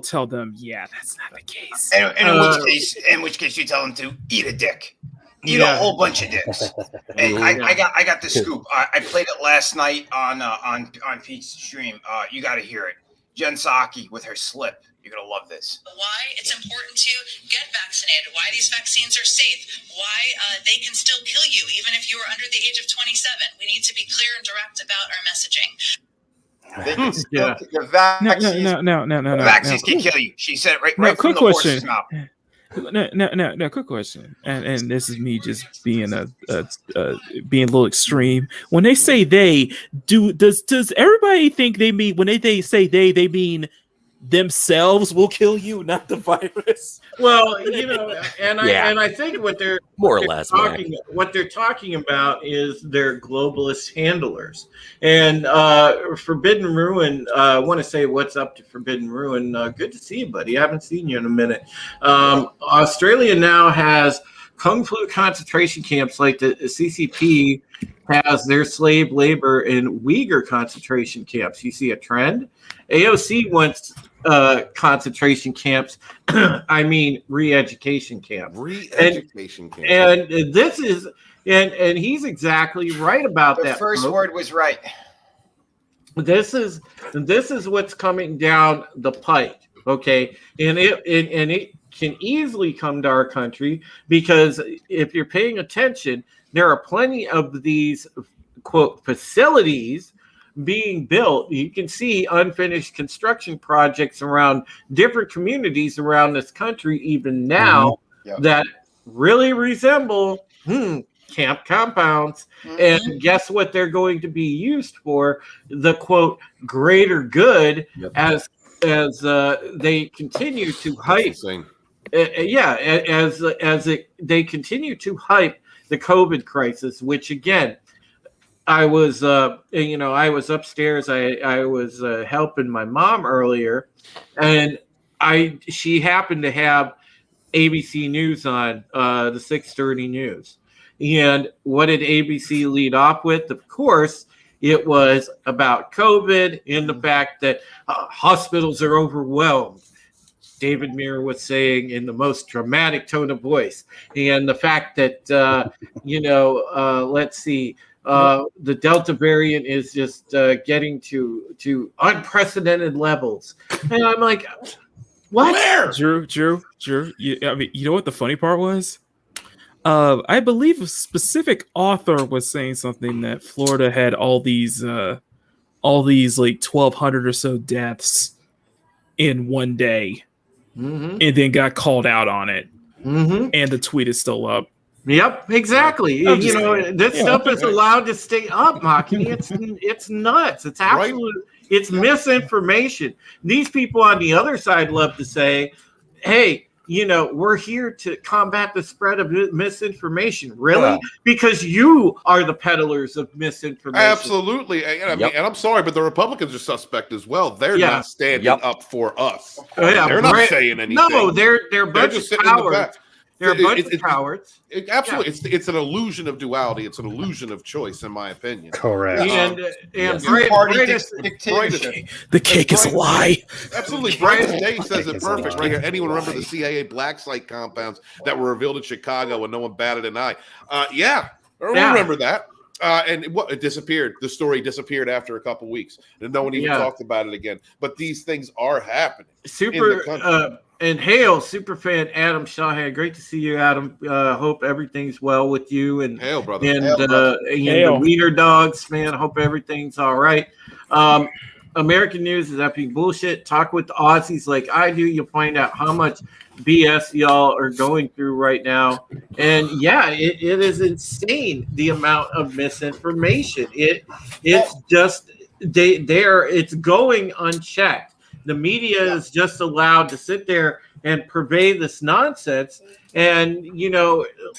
tell them, that's not the case. And in which case you tell them to eat a dick. Eat a whole bunch of dicks. Hey, I got the scoop. I played it last night on Pete's stream. You got to hear it. Jen Psaki with her slip. You're gonna love this. Why it's important to get vaccinated. Why these vaccines are safe. Why they can still kill you even if you are under the age of 27. We need to be clear and direct about our messaging. They can still, the vaccines, no. vaccines can kill you. She said it right from the quick horse's question. mouth. No, quick question, and this is me just being being a little extreme. When they say they, does everybody think they mean when they say they mean themselves will kill you, not the virus? Well, and Yeah. I think what they're More or less, man. what they're talking about is their globalist handlers. And Forbidden Ruin, I want to say what's up to Forbidden Ruin. Good to see you, buddy. I haven't seen you in a minute. Australia now has Kung Fu concentration camps like the CCP has their slave labor in Uyghur concentration camps. You see a trend? AOC wants concentration camps. I mean, re-education camps. Re-education camps. And this is, and he's exactly right about that. The first word was right. This is what's coming down the pike. Okay, and it can easily come to our country because if you're paying attention, there are plenty of these quote facilities being built. You can see unfinished construction projects around different communities around this country even now that really resemble camp compounds. And guess what they're going to be used for? The quote greater good as they continue to hype. They continue to hype the COVID crisis, which again, I was upstairs. I was helping my mom earlier, and she happened to have ABC News on, the 6:30 news. And what did ABC lead off with? Of course, it was about COVID and the fact that hospitals are overwhelmed. David Muir was saying in the most dramatic tone of voice, and the fact that let's see. The Delta variant is just getting to unprecedented levels, and I'm like, "What?" Where? Drew. I mean, you know what the funny part was? I believe a specific author was saying something that Florida had all these like 1,200 or so deaths in one day, and then got called out on it, and the tweet is still up. Yep, exactly. This stuff is allowed to stay up, Makini. It's nuts. It's absolute. It's misinformation. These people on the other side love to say, "Hey, we're here to combat the spread of misinformation." Really? Because you are the peddlers of misinformation. Absolutely. And I'm sorry, but the Republicans are suspect as well. They're not standing up for us. They're not saying anything. No, they're a bunch just of sitting in the cowards. back. They're a bunch of cowards. Absolutely. It's an illusion of duality. It's an illusion of choice, in my opinion. Correct. The cake is a lie. Absolutely. Brightest Day says it perfect right here. Anyone remember the CIA black site compounds that were revealed in Chicago when no one batted an eye? I remember that. And it disappeared. The story disappeared after a couple weeks, and no one even talked about it again. But these things are happening. And hail, super fan Adam Shawhan. Great to see you, Adam. Hope everything's well with you. And hail, brother. And hail, brother. The Wiener Dogs, man. I hope everything's all right. American news is epic bullshit. Talk with the Aussies like I do. You'll find out how much BS y'all are going through right now. And it is insane the amount of misinformation. It's just it's going unchecked. The media is just allowed to sit there and purvey this nonsense. And,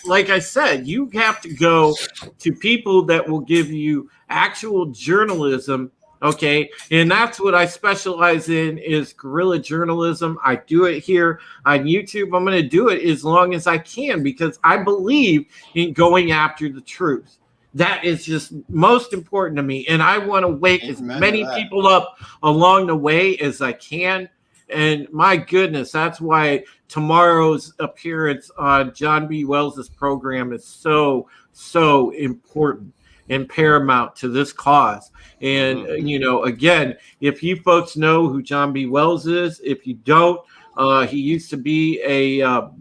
like I said, you have to go to people that will give you actual journalism. Okay. And that's what I specialize in is guerrilla journalism. I do it here on YouTube. I'm going to do it as long as I can because I believe in going after the truth. That is just most important to me. And I want to wake as many people up along the way as I can. And my goodness, that's why tomorrow's appearance on John B. Wells' program is so, so important and paramount to this cause. And, again, if you folks know who John B. Wells is, if you don't, he used to be a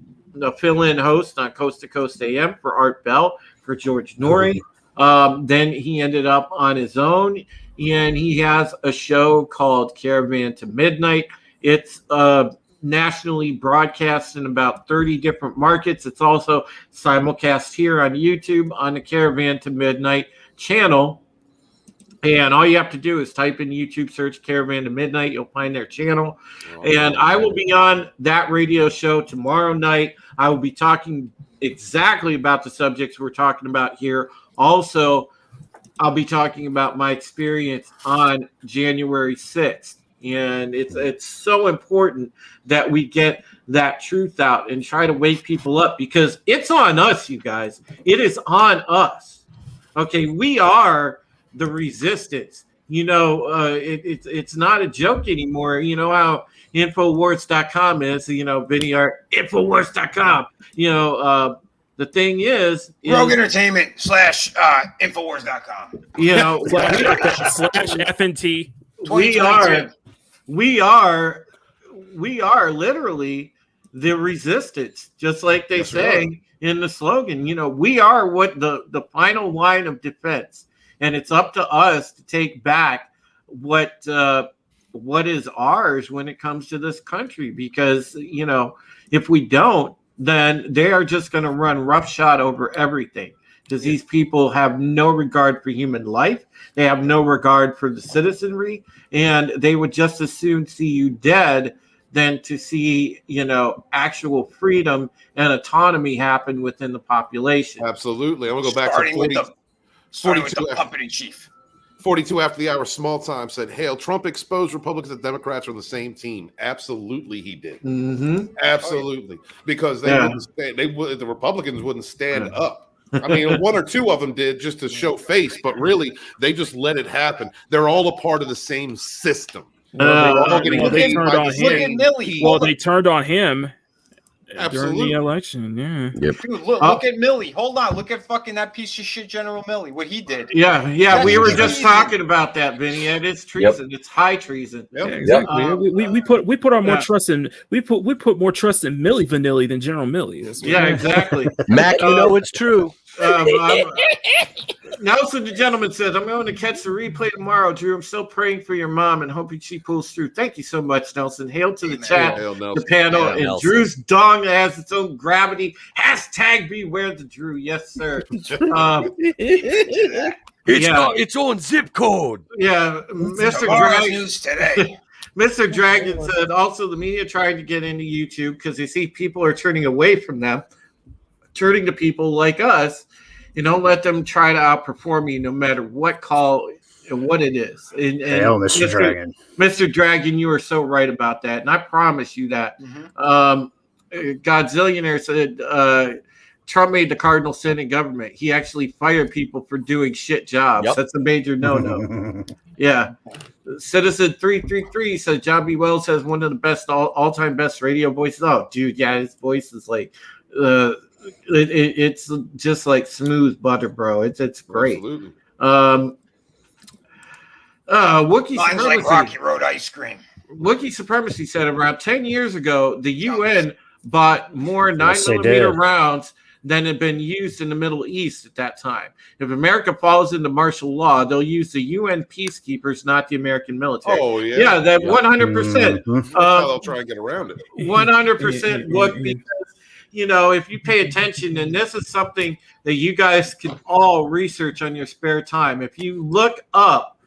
fill-in host on Coast to Coast AM for Art Bell, for George Norrie. Then he ended up on his own, and he has a show called Caravan to Midnight. It's nationally broadcast in about 30 different markets. It's also simulcast here on YouTube on the Caravan to Midnight channel. And all you have to do is type in YouTube, search Caravan to Midnight. You'll find their channel. And I will be on that radio show tomorrow night. I will be talking exactly about the subjects we're talking about here. Also, I'll be talking about my experience on January 6th. And it's so important that we get that truth out and try to wake people up, because it's on us, you guys. It is on us. Okay, we are the resistance. It's not a joke anymore. You know how Infowars.com is, Vinny Art, Infowars.com. The thing is Rogue Entertainment / Infowars.com. slash FNT. We are literally the resistance, just like they say in the slogan. We are what the final line of defense, and it's up to us to take back what is ours when it comes to this country. Because if we don't, then they are just going to run roughshod over everything. Because these people have no regard for human life. They have no regard for the citizenry. And they would just as soon see you dead than to see, actual freedom and autonomy happen within the population. Absolutely. I'm going to go back to 42 company chief. 42 after the hour, small time, said, "Hail, Trump exposed Republicans and Democrats are on the same team." Absolutely, he did. Mm-hmm. Absolutely, because they wouldn't stand, the Republicans wouldn't stand up. I mean, one or two of them did just to show face, but really, they just let it happen. They're all a part of the same system. They turned on him during the election. Yeah. Yep. Dude, look at Milley. Hold on. Look at fucking that piece of shit, General Milley. What he did. Yeah. We were just talking about that, Vinny. And it's treason. Yep. It's high treason. Yep. Yeah, exactly. We put more trust in we put more trust in Milli Vanilli than General Milley. Exactly. Mac, it's true. Nelson, the gentleman, says, "I'm going to catch the replay tomorrow, Drew. I'm still praying for your mom and hoping she pulls through." Thank you so much, Nelson. Hail to the chat, the panel, and Nelson. Drew's dong has its own gravity. Hashtag beware the Drew. Yes, sir. Got its own zip code. Yeah, Mr. Dragon news today. Mr. Dragon said, also the media tried to get into YouTube because they see people are turning away from them, turning to people like us. Don't let them try to outperform you no matter what call and what it is. And Mr. Dragon. Mr. Dragon, you are so right about that. And I promise you that. Godzillionaire said Trump made the cardinal sin in government. He actually fired people for doing shit jobs. Yep. That's a major no-no. Yeah. Citizen 333 says John B. Wells has one of the best all-time best radio voices. Oh, dude, yeah, his voice is like it's just like smooth butter, bro. It's great. Absolutely. Wookiee Mine's like Rocky Road ice cream. Wookiee Supremacy said around 10 years ago, the UN bought more 9mm rounds than had been used in the Middle East at that time. If America falls into martial law, they'll use the UN peacekeepers, not the American military. Oh, yeah. Yeah, that 100%. They'll try and get around it. 100% would, because if you pay attention, and this is something that you guys can all research on your spare time. If you look up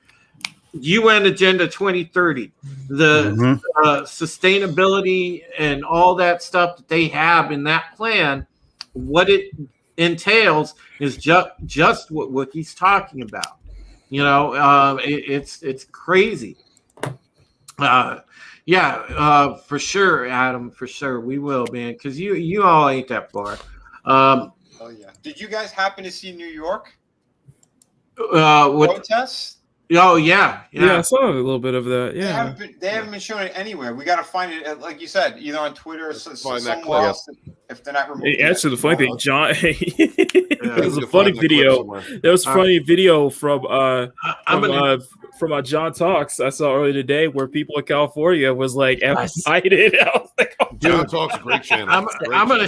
UN Agenda 2030, the sustainability and all that stuff that they have in that plan, what it entails is just what Wookiee's talking about. It's crazy. For sure, Adam. For sure, we will, man. Because you all ain't that far. Did you guys happen to see New York? What protests? Oh yeah. I saw a little bit of that. Yeah, they haven't been showing it anywhere. We got to find it, like you said, either on Twitter or somewhere else. If they're not removing actually, the funny thing, John, it was a funny video. There was a funny video from John Talks I saw earlier today, where people in California was like excited. I was like, John Talks a great channel. I'm gonna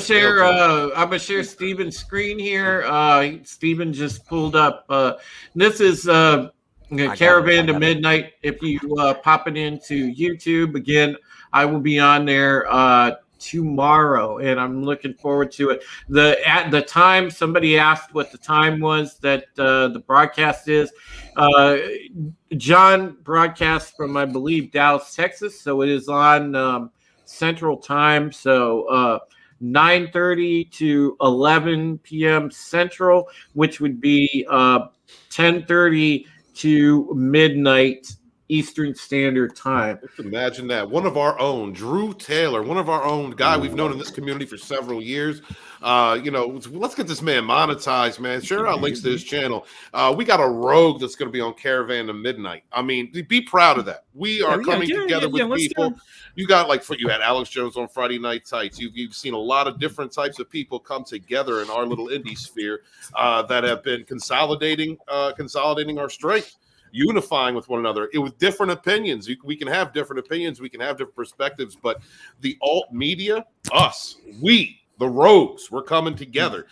share Steven's screen here. Steven just pulled up. This is Caravan to Midnight. If you pop it into YouTube again, I will be on there tomorrow, and I'm looking forward to it. At the time, somebody asked what the time was that the broadcast is. John broadcasts from, I believe, Dallas, Texas, so it is on Central Time. So 9:30 to 11 p.m. Central, which would be 10:30 to midnight Eastern Standard Time. Just imagine that. One of our own, Drew Taylor, one of our own guy we've known in this community for several years. Let's get this man monetized, man. Share out links to his channel. We got a rogue that's going to be on Caravan to Midnight. I mean, be proud of that. We are coming together with people. You got you had Alex Jones on Friday Night Tights. You've seen a lot of different types of people come together in our little indie sphere that have been consolidating our strength, unifying with one another. It with different opinions. We can have different opinions. We can have different perspectives. But the alt media, the rogues, we're coming together.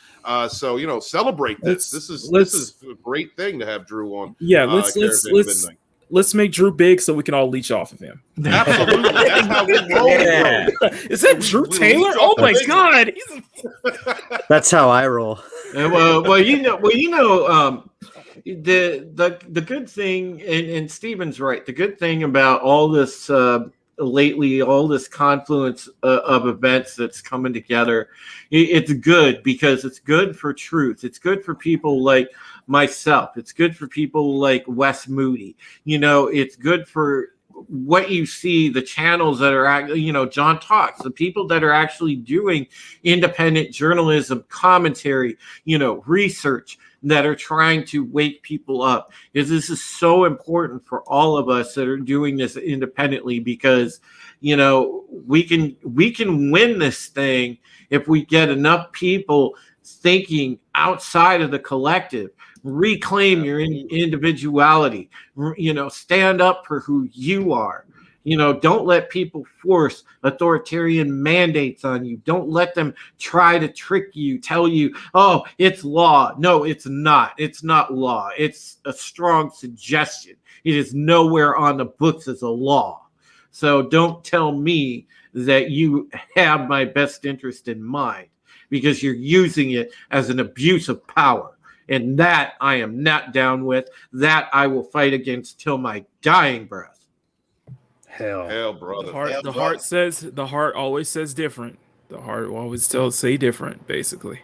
So celebrate this. This is a great thing to have Drew on. Yeah, let's make Drew big so we can all leach off of him. Absolutely. That's how we roll. Yeah. Is that Drew Taylor? Oh my God. That's how I roll. The good thing, and Steven's right, the good thing about all this lately, all this confluence of events that's coming together, it's good because it's good for truth. It's good for people like myself. It's good for people like Wes Moody. It's good for what you see, the channels that are, John Talks, the people that are actually doing independent journalism, commentary, research, that are trying to wake people up. This is so important for all of us that are doing this independently, because we can win this thing if we get enough people thinking outside of the collective. Reclaim your individuality, stand up for who you are. Don't let people force authoritarian mandates on you. Don't let them try to trick you, tell you, oh, it's law. No, it's not. It's not law. It's a strong suggestion. It is nowhere on the books as a law. So don't tell me that you have my best interest in mind, because you're using it as an abuse of power. And that I am not down with. That I will fight against till my dying breath. Hell, brother. The heart always says different. The heart will always say different, basically.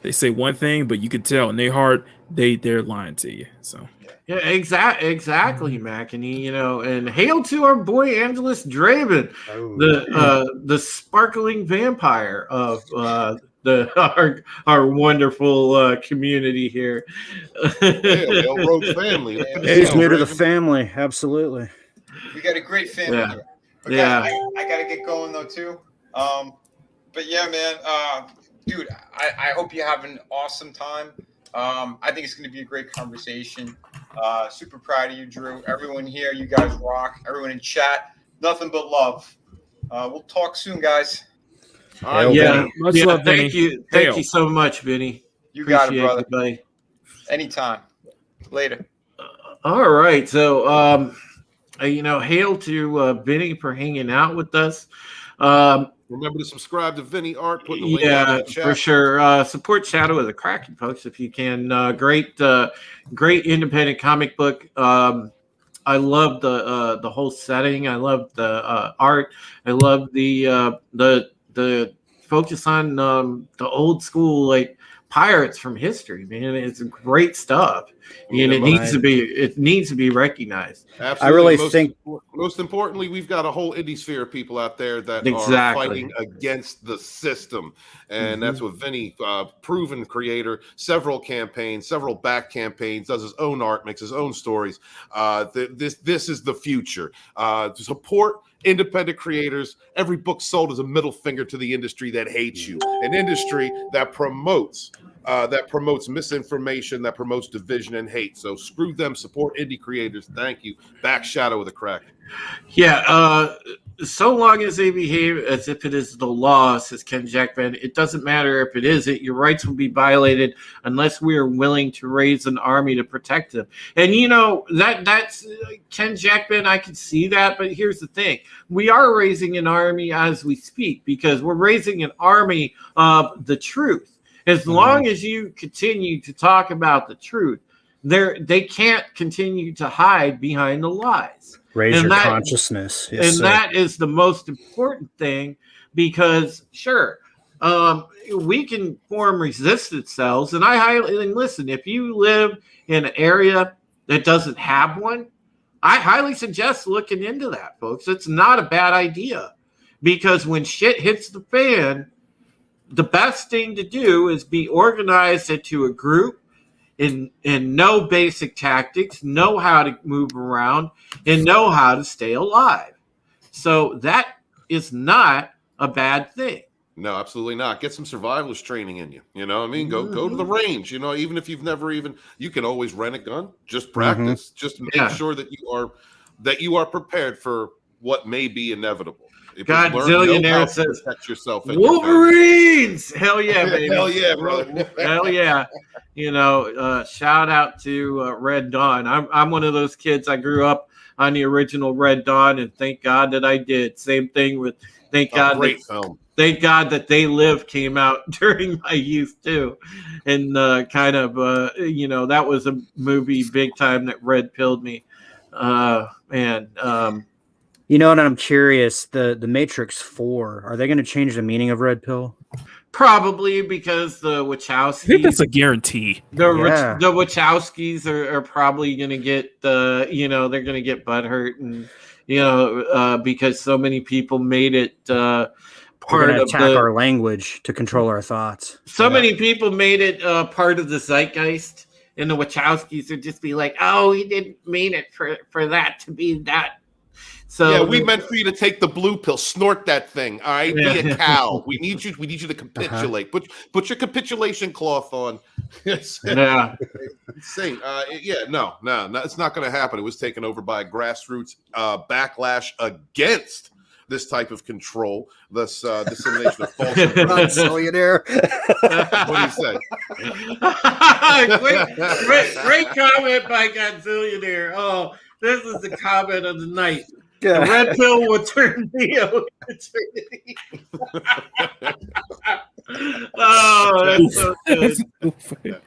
They say one thing, but you can tell in their heart they're lying to you. So yeah, exactly, Mackany. And hail to our boy Angelus Draven, the sparkling vampire of our wonderful community here. Rogue family. He's new to the family, absolutely. We got a great family here. Okay, yeah. I gotta get going though too. But yeah, man, dude, I hope you have an awesome time. I think it's gonna be a great conversation. Super proud of you, Drew. Everyone here, you guys rock. Everyone in chat, nothing but love. We'll talk soon, guys. All right, yeah, much love, Vinny. Thank you so much, Vinny. You got it, brother. Buddy. Anytime. Later. All right, so hail to Vinny for hanging out with us. Remember to subscribe to Vinny Art. Put the link in the chat. For sure. Support Shadow of the Kraken, folks, if you can. Great independent comic book. I love the whole setting. I love the art. I love the focus on the old school, like pirates from history, man. It's great stuff, and it needs to be recognized. Absolutely. I really think most importantly, we've got a whole indie sphere of people out there that are fighting against the system, and that's what Vinny, proven creator, several campaigns, several back campaigns, does his own art, makes his own stories. This is the future. To support independent creators. Every book sold is a middle finger to the industry that hates you, an industry that promotes misinformation, that promotes division and hate. So screw them. Support indie creators. Thank you. Back Shadow of the Kraken. Yeah, so long as they behave as if it is the law, says Ken Jackman, it doesn't matter if it isn't. Your rights will be violated unless we are willing to raise an army to protect them. And that's Ken Jackman. I can see that, but here's the thing: we are raising an army as we speak because we're raising an army of the truth. As long as you continue to talk about the truth, they can't continue to hide behind the lies. Raise your consciousness. Yes, and that is the most important thing because, sure, we can form resistance cells. And listen, if you live in an area that doesn't have one, I highly suggest looking into that, folks. It's not a bad idea because when shit hits the fan, the best thing to do is be organized into a group and know basic tactics, know how to move around, and know how to stay alive. So that is not a bad thing. No, absolutely not. Get some survivalist training in you. You know what I mean? Go to the range. Even if you've never you can always rent a gun. Just practice. Just make sure that you are prepared for what may be inevitable. Godzillionaire says, protect yourself. Wolverines! Hell yeah, baby. Hell yeah, brother. Hell yeah. Shout out to Red Dawn. I'm one of those kids. I grew up on the original Red Dawn, and thank God that I did. Same thing with Thank God that They Live came out during my youth too, and that was a movie big time that red pilled me. And I'm curious, the Matrix 4, are they going to change the meaning of red pill? Probably because the Wachowskis. I think that's a guarantee. The Wachowskis are probably going to get they're going to get butthurt, and because so many people made it part of our language to control our thoughts. So many people made it part of the zeitgeist, and the Wachowskis would just be like, "Oh, he didn't mean it for that to be that." So we meant for you to take the blue pill, snort that thing. All right, be a cow. We need you to capitulate. Put your capitulation cloth on. Insane. No, it's not going to happen. It was taken over by a grassroots backlash against this type of control, this dissemination of false Godzillionaire. What do you say? Great comment by Godzillionaire. Oh, this is the comment of the night. The red pill will turn Neo into Trinity. Oh, that's so good.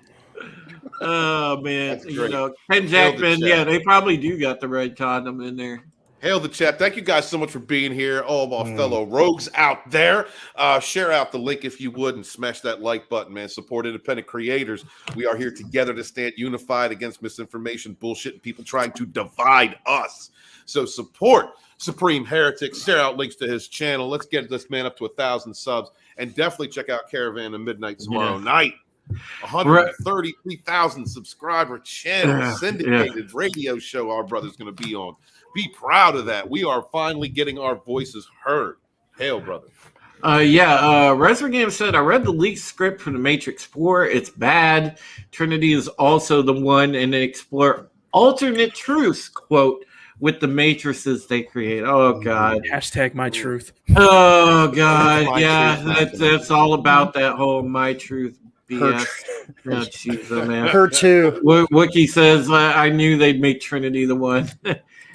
Oh man, Ken Jackman. Yeah, they probably do got the red condom in there. Hail the chat. Thank you guys so much for being here. All of my fellow rogues out there. Share out the link if you would and smash that like button, man. Support independent creators. We are here together to stand unified against misinformation, bullshit, and people trying to divide us. So support Supreme Heretic. Share out links to his channel. Let's get this man up to 1,000 subs. And definitely check out Caravan of Midnight tomorrow night. 133,000 subscriber channel, syndicated radio show our brother's going to be on. Be proud of that. We are finally getting our voices heard. Hail, brother. Resurgam said, I read the leaked script for The Matrix 4. It's bad. Trinity is also the one, and they explore alternate truths, quote, with the matrices they create. Oh, God. Hashtag my truth. Oh, God. That's all about that whole my truth BS. Oh, Jesus, man. Her too. Wookie says, I knew they'd make Trinity the one.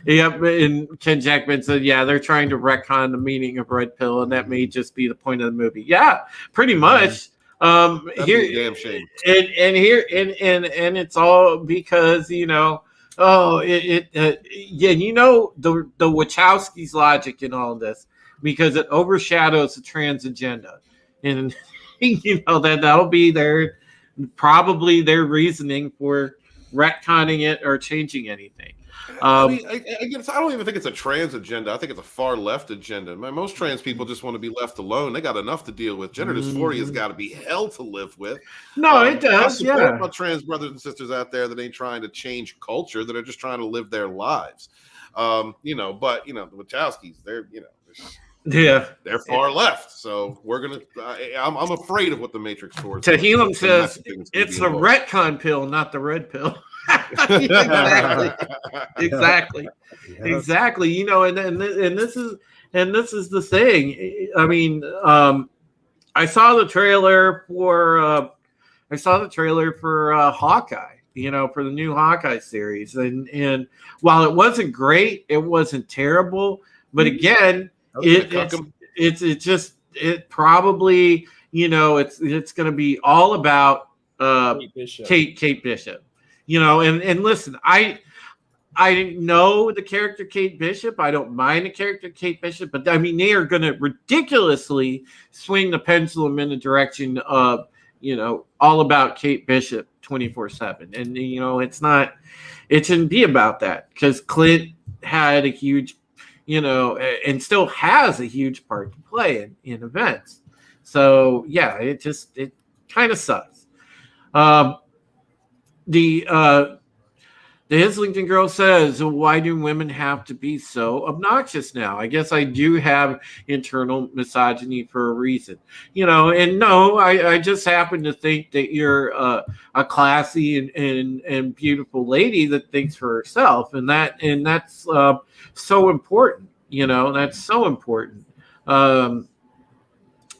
Yep, and Ken Jackman said, they're trying to retcon the meaning of red pill, and that may just be the point of the movie. Yeah, pretty much. That'd be a damn shame. And it's all because the Wachowskis' logic in all this, because it overshadows the trans agenda, and that'll be probably their reasoning for retconning it or changing anything. I don't even think it's a trans agenda. I think it's a far left agenda. Most trans people just want to be left alone. They got enough to deal with. Gender dysphoria has got to be hell to live with. No, it does. I support my trans brothers and sisters out there that ain't trying to change culture, that are just trying to live their lives. But the Wachowskis, they're far left. So we're gonna. I'm afraid of what the Matrix 4 is. Tahilam says it's the retcon pill, not the red pill. Exactly. And this is, this is the thing. I mean, I saw the trailer for Hawkeye, for the new Hawkeye series, and while it wasn't great, it wasn't terrible. But again, it probably it's going to be all about Kate Bishop, and listen, I know the character Kate Bishop. I don't mind the character Kate Bishop, but I mean, they are going to ridiculously swing the pendulum in the direction of, all about Kate Bishop 24/7. And, it shouldn't be about that, because Clint had a huge, and still has a huge part to play in events. So yeah, it kind of sucks. The Islington girl says, why do women have to be so obnoxious now? I guess I do have internal misogyny for a reason, and no, I just happen to think that you're a classy and beautiful lady that thinks for herself. And that's so important, that's so important.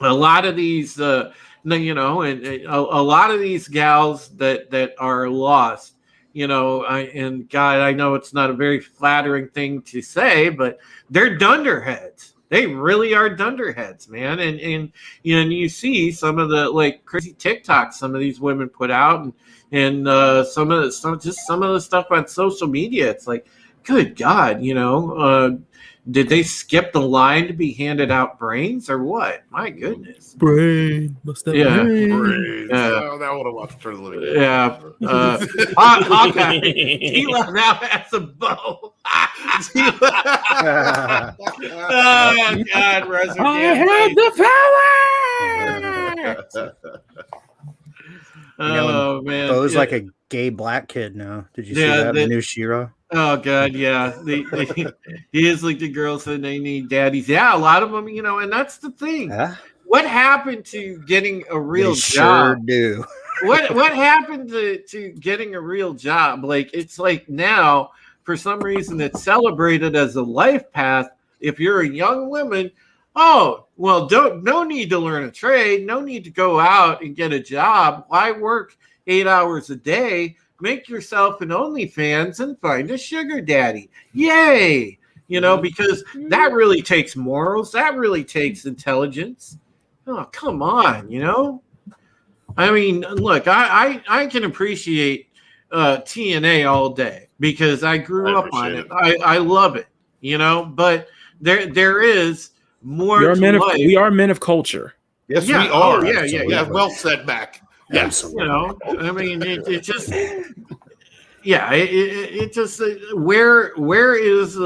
A lot of these, and a lot of these gals that are lost, and God, I know it's not a very flattering thing to say, but they're dunderheads. They really are dunderheads, man. And you see some of the crazy TikToks some of these women put out, and some of the stuff on social media. It's like, good God, did they skip the line to be handed out brains or what? My goodness. Brain. What's that? Yeah. Brains. Oh, that would have watched Turn the Living Dead. Yeah. Hawkeye. Tila now has a bow. Oh, God. Resurrection. I have the power! Oh, man. Bo's like a gay black kid now. Did you see that? The new She-Ra? Oh, God, yeah. He is like the girls said they need daddies. Yeah, a lot of them, and that's the thing. What happened to getting a real job? Sure do. What happened to getting a real job? It's like now, for some reason, it's celebrated as a life path. If you're a young woman, oh, well, no need to learn a trade. No need to go out and get a job. Why work 8 hours a day? Make yourself an OnlyFans and find a sugar daddy. Yay! Because that really takes morals. That really takes intelligence. Oh, come on, I mean, look, I can appreciate TNA all day because I grew up on it. I love it, but there is more to life. We are men of culture. Yes, we are. Oh, yeah. Well said, Mac. Yes. I mean, it just, yeah, it just, where is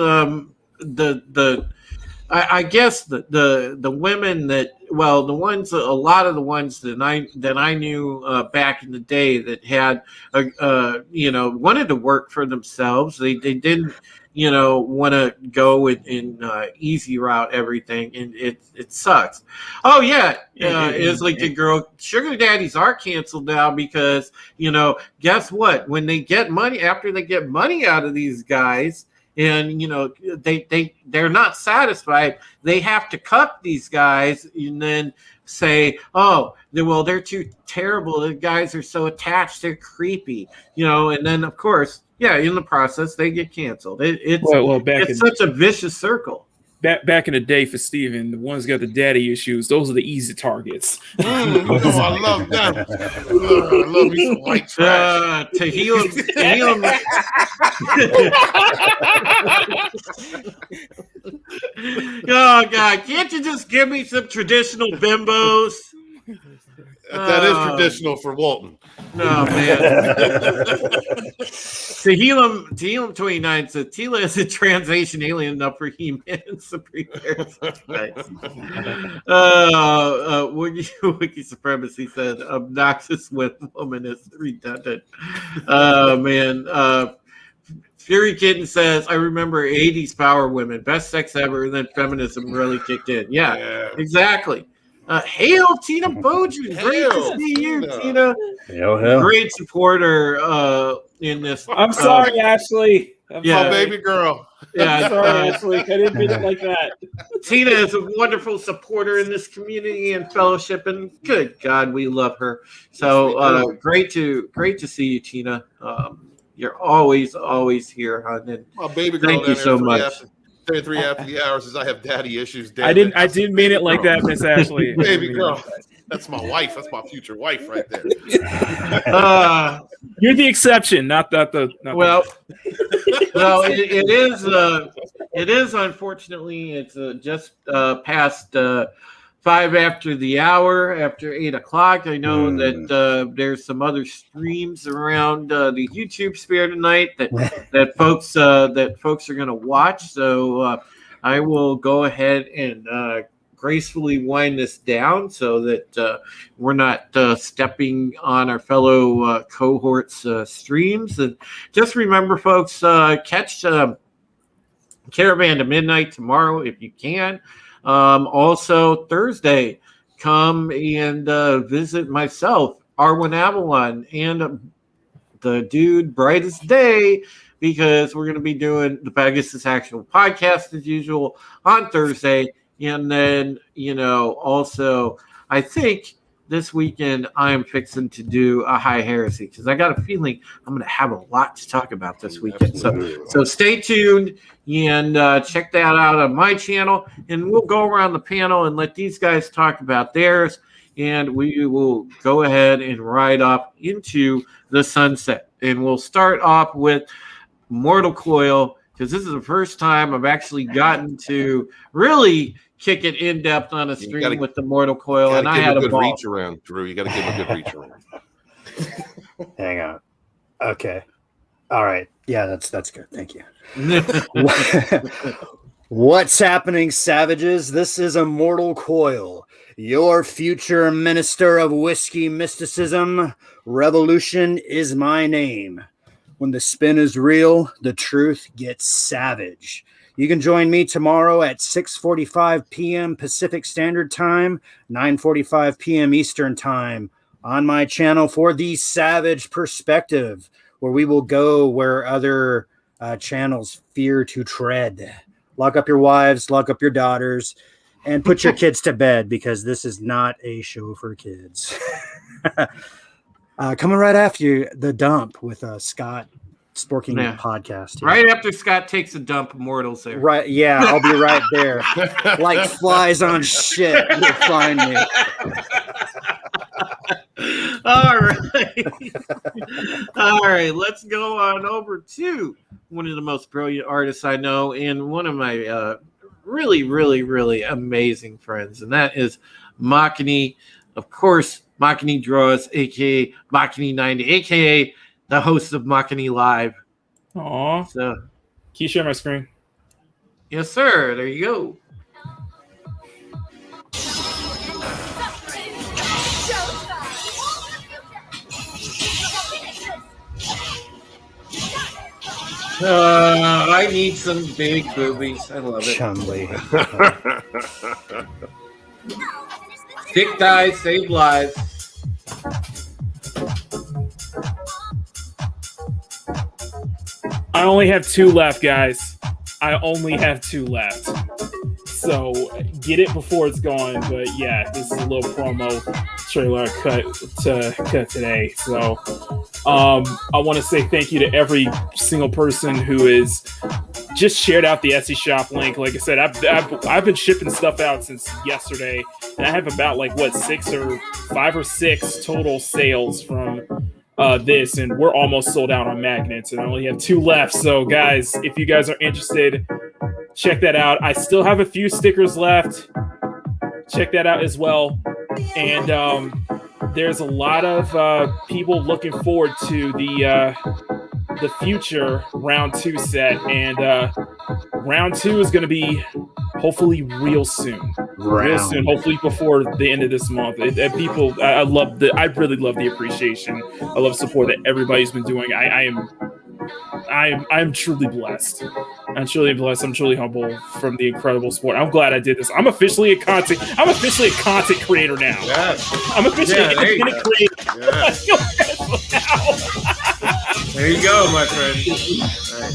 I guess the women that, well, a lot of the ones that I knew back in the day that had, wanted to work for themselves. They didn't, want to go in easy route everything, and it sucks. Oh yeah, it's like the girl. Sugar daddies are canceled now because guess what? When they get money, after they get money out of these guys, and they're not satisfied, they have to cut these guys and then say, oh, well, they're too terrible. The guys are so attached, they're creepy, and then of course. Yeah, in the process, they get canceled. It's such a vicious circle. Back in the day for Steven, the ones got the daddy issues, those are the easy targets. I love them. I love me some white trash. To heal them. Oh, God. Can't you just give me some traditional bimbos? That is traditional for Walton. No, man. Tehillim 29 says Tila is a trans-Asian alien enough for He-Man Supreme Parasite. Wiki Supremacy said obnoxious woman is redundant. Man. Fury Kitten says, I remember 80s power women, best sex ever, and then feminism really kicked in. Yeah. Exactly. Hail Tina Bojan. Great to see you, Tina. Hail. Great supporter in this. I'm sorry, Ashley. Yeah. My baby girl. Yeah, Sorry, Ashley. I didn't mean it like that. Tina is a wonderful supporter in this community and fellowship, and good God, we love her. So great to see you, Tina. You're always here, hon. And My baby girl. thank you so much. 3 after the hour says I have daddy issues. I didn't mean it like that, Miss Ashley. Baby girl. That's my wife. That's my future wife right there. You're the exception, not the. It is unfortunately it's just past 5 after the hour, after 8 o'clock. I know that there's some other streams around the YouTube sphere tonight that folks are going to watch. So I will go ahead and gracefully wind this down so that we're not stepping on our fellow cohorts' streams. And just remember, folks, catch Caravan to Midnight tomorrow if you can. Also, Thursday, come and visit myself, Arwen Avalon, and the dude Brightest Day, because we're going to be doing the Pegasus Actual podcast as usual on Thursday. And then, also, I think this weekend I'm fixing to do a High Heresy because I got a feeling I'm going to have a lot to talk about this weekend. So stay tuned and check that out on my channel. And we'll go around the panel and let these guys talk about theirs. And we will go ahead and ride off into the sunset. And we'll start off with Mortal Coil, because this is the first time I've actually gotten to really kick it in depth on a stream with the Mortal Coil, and I had a good reach around, Drew. You got to give him a good reach around. Hang on. Okay. All right. Yeah, that's good. Thank you. What's happening, savages? This is Immortal Coil, your future minister of whiskey mysticism. Revolution is my name. When the spin is real, the truth gets savage. You can join me tomorrow at 6:45 p.m. Pacific Standard Time, 9:45 p.m. Eastern Time on my channel for the Savage Perspective, where we will go where other channels fear to tread. Lock up your wives, lock up your daughters, and put your kids to bed, because this is not a show for kids. Coming right after you, The Dump with Scott Sporking podcast. Here. Right after Scott takes a dump, Immortals there. Right, yeah, I'll be right there. Like flies on shit, you'll find me. All right, let's go on over to one of the most brilliant artists I know, and one of my really, really, really amazing friends, and that is Makini. Of course, Makini Draws, aka Makini 90, aka the host of Makini Live. Aw. So, can you share my screen? Yes, sir. There you go. I need some big boobies. I love it. Chumley. Thick thighs save lives. I only have 2 left, guys. I only have 2 left. So get it before it's gone. But yeah, this is a little promo trailer cut today. So I want to say thank you to every single person who is just shared out the Etsy shop link. Like I said, I've been shipping stuff out since yesterday, and I have about 5 or 6 total sales from this, and we're almost sold out on magnets, and I only have 2 left. So guys, if you guys are interested, check that out. I still have a few stickers left. Check that out as well. And there's a lot of people looking forward to the future round 2 set, and round 2 is going to be hopefully real soon. Hopefully before the end of this month. I really love the appreciation. I love support that everybody's been doing. I'm truly blessed. I'm truly humble from the incredible support. I'm glad I did this. I'm officially a content creator now. Yes. I'm officially a content creator. Yes. There you go, my friend. All right.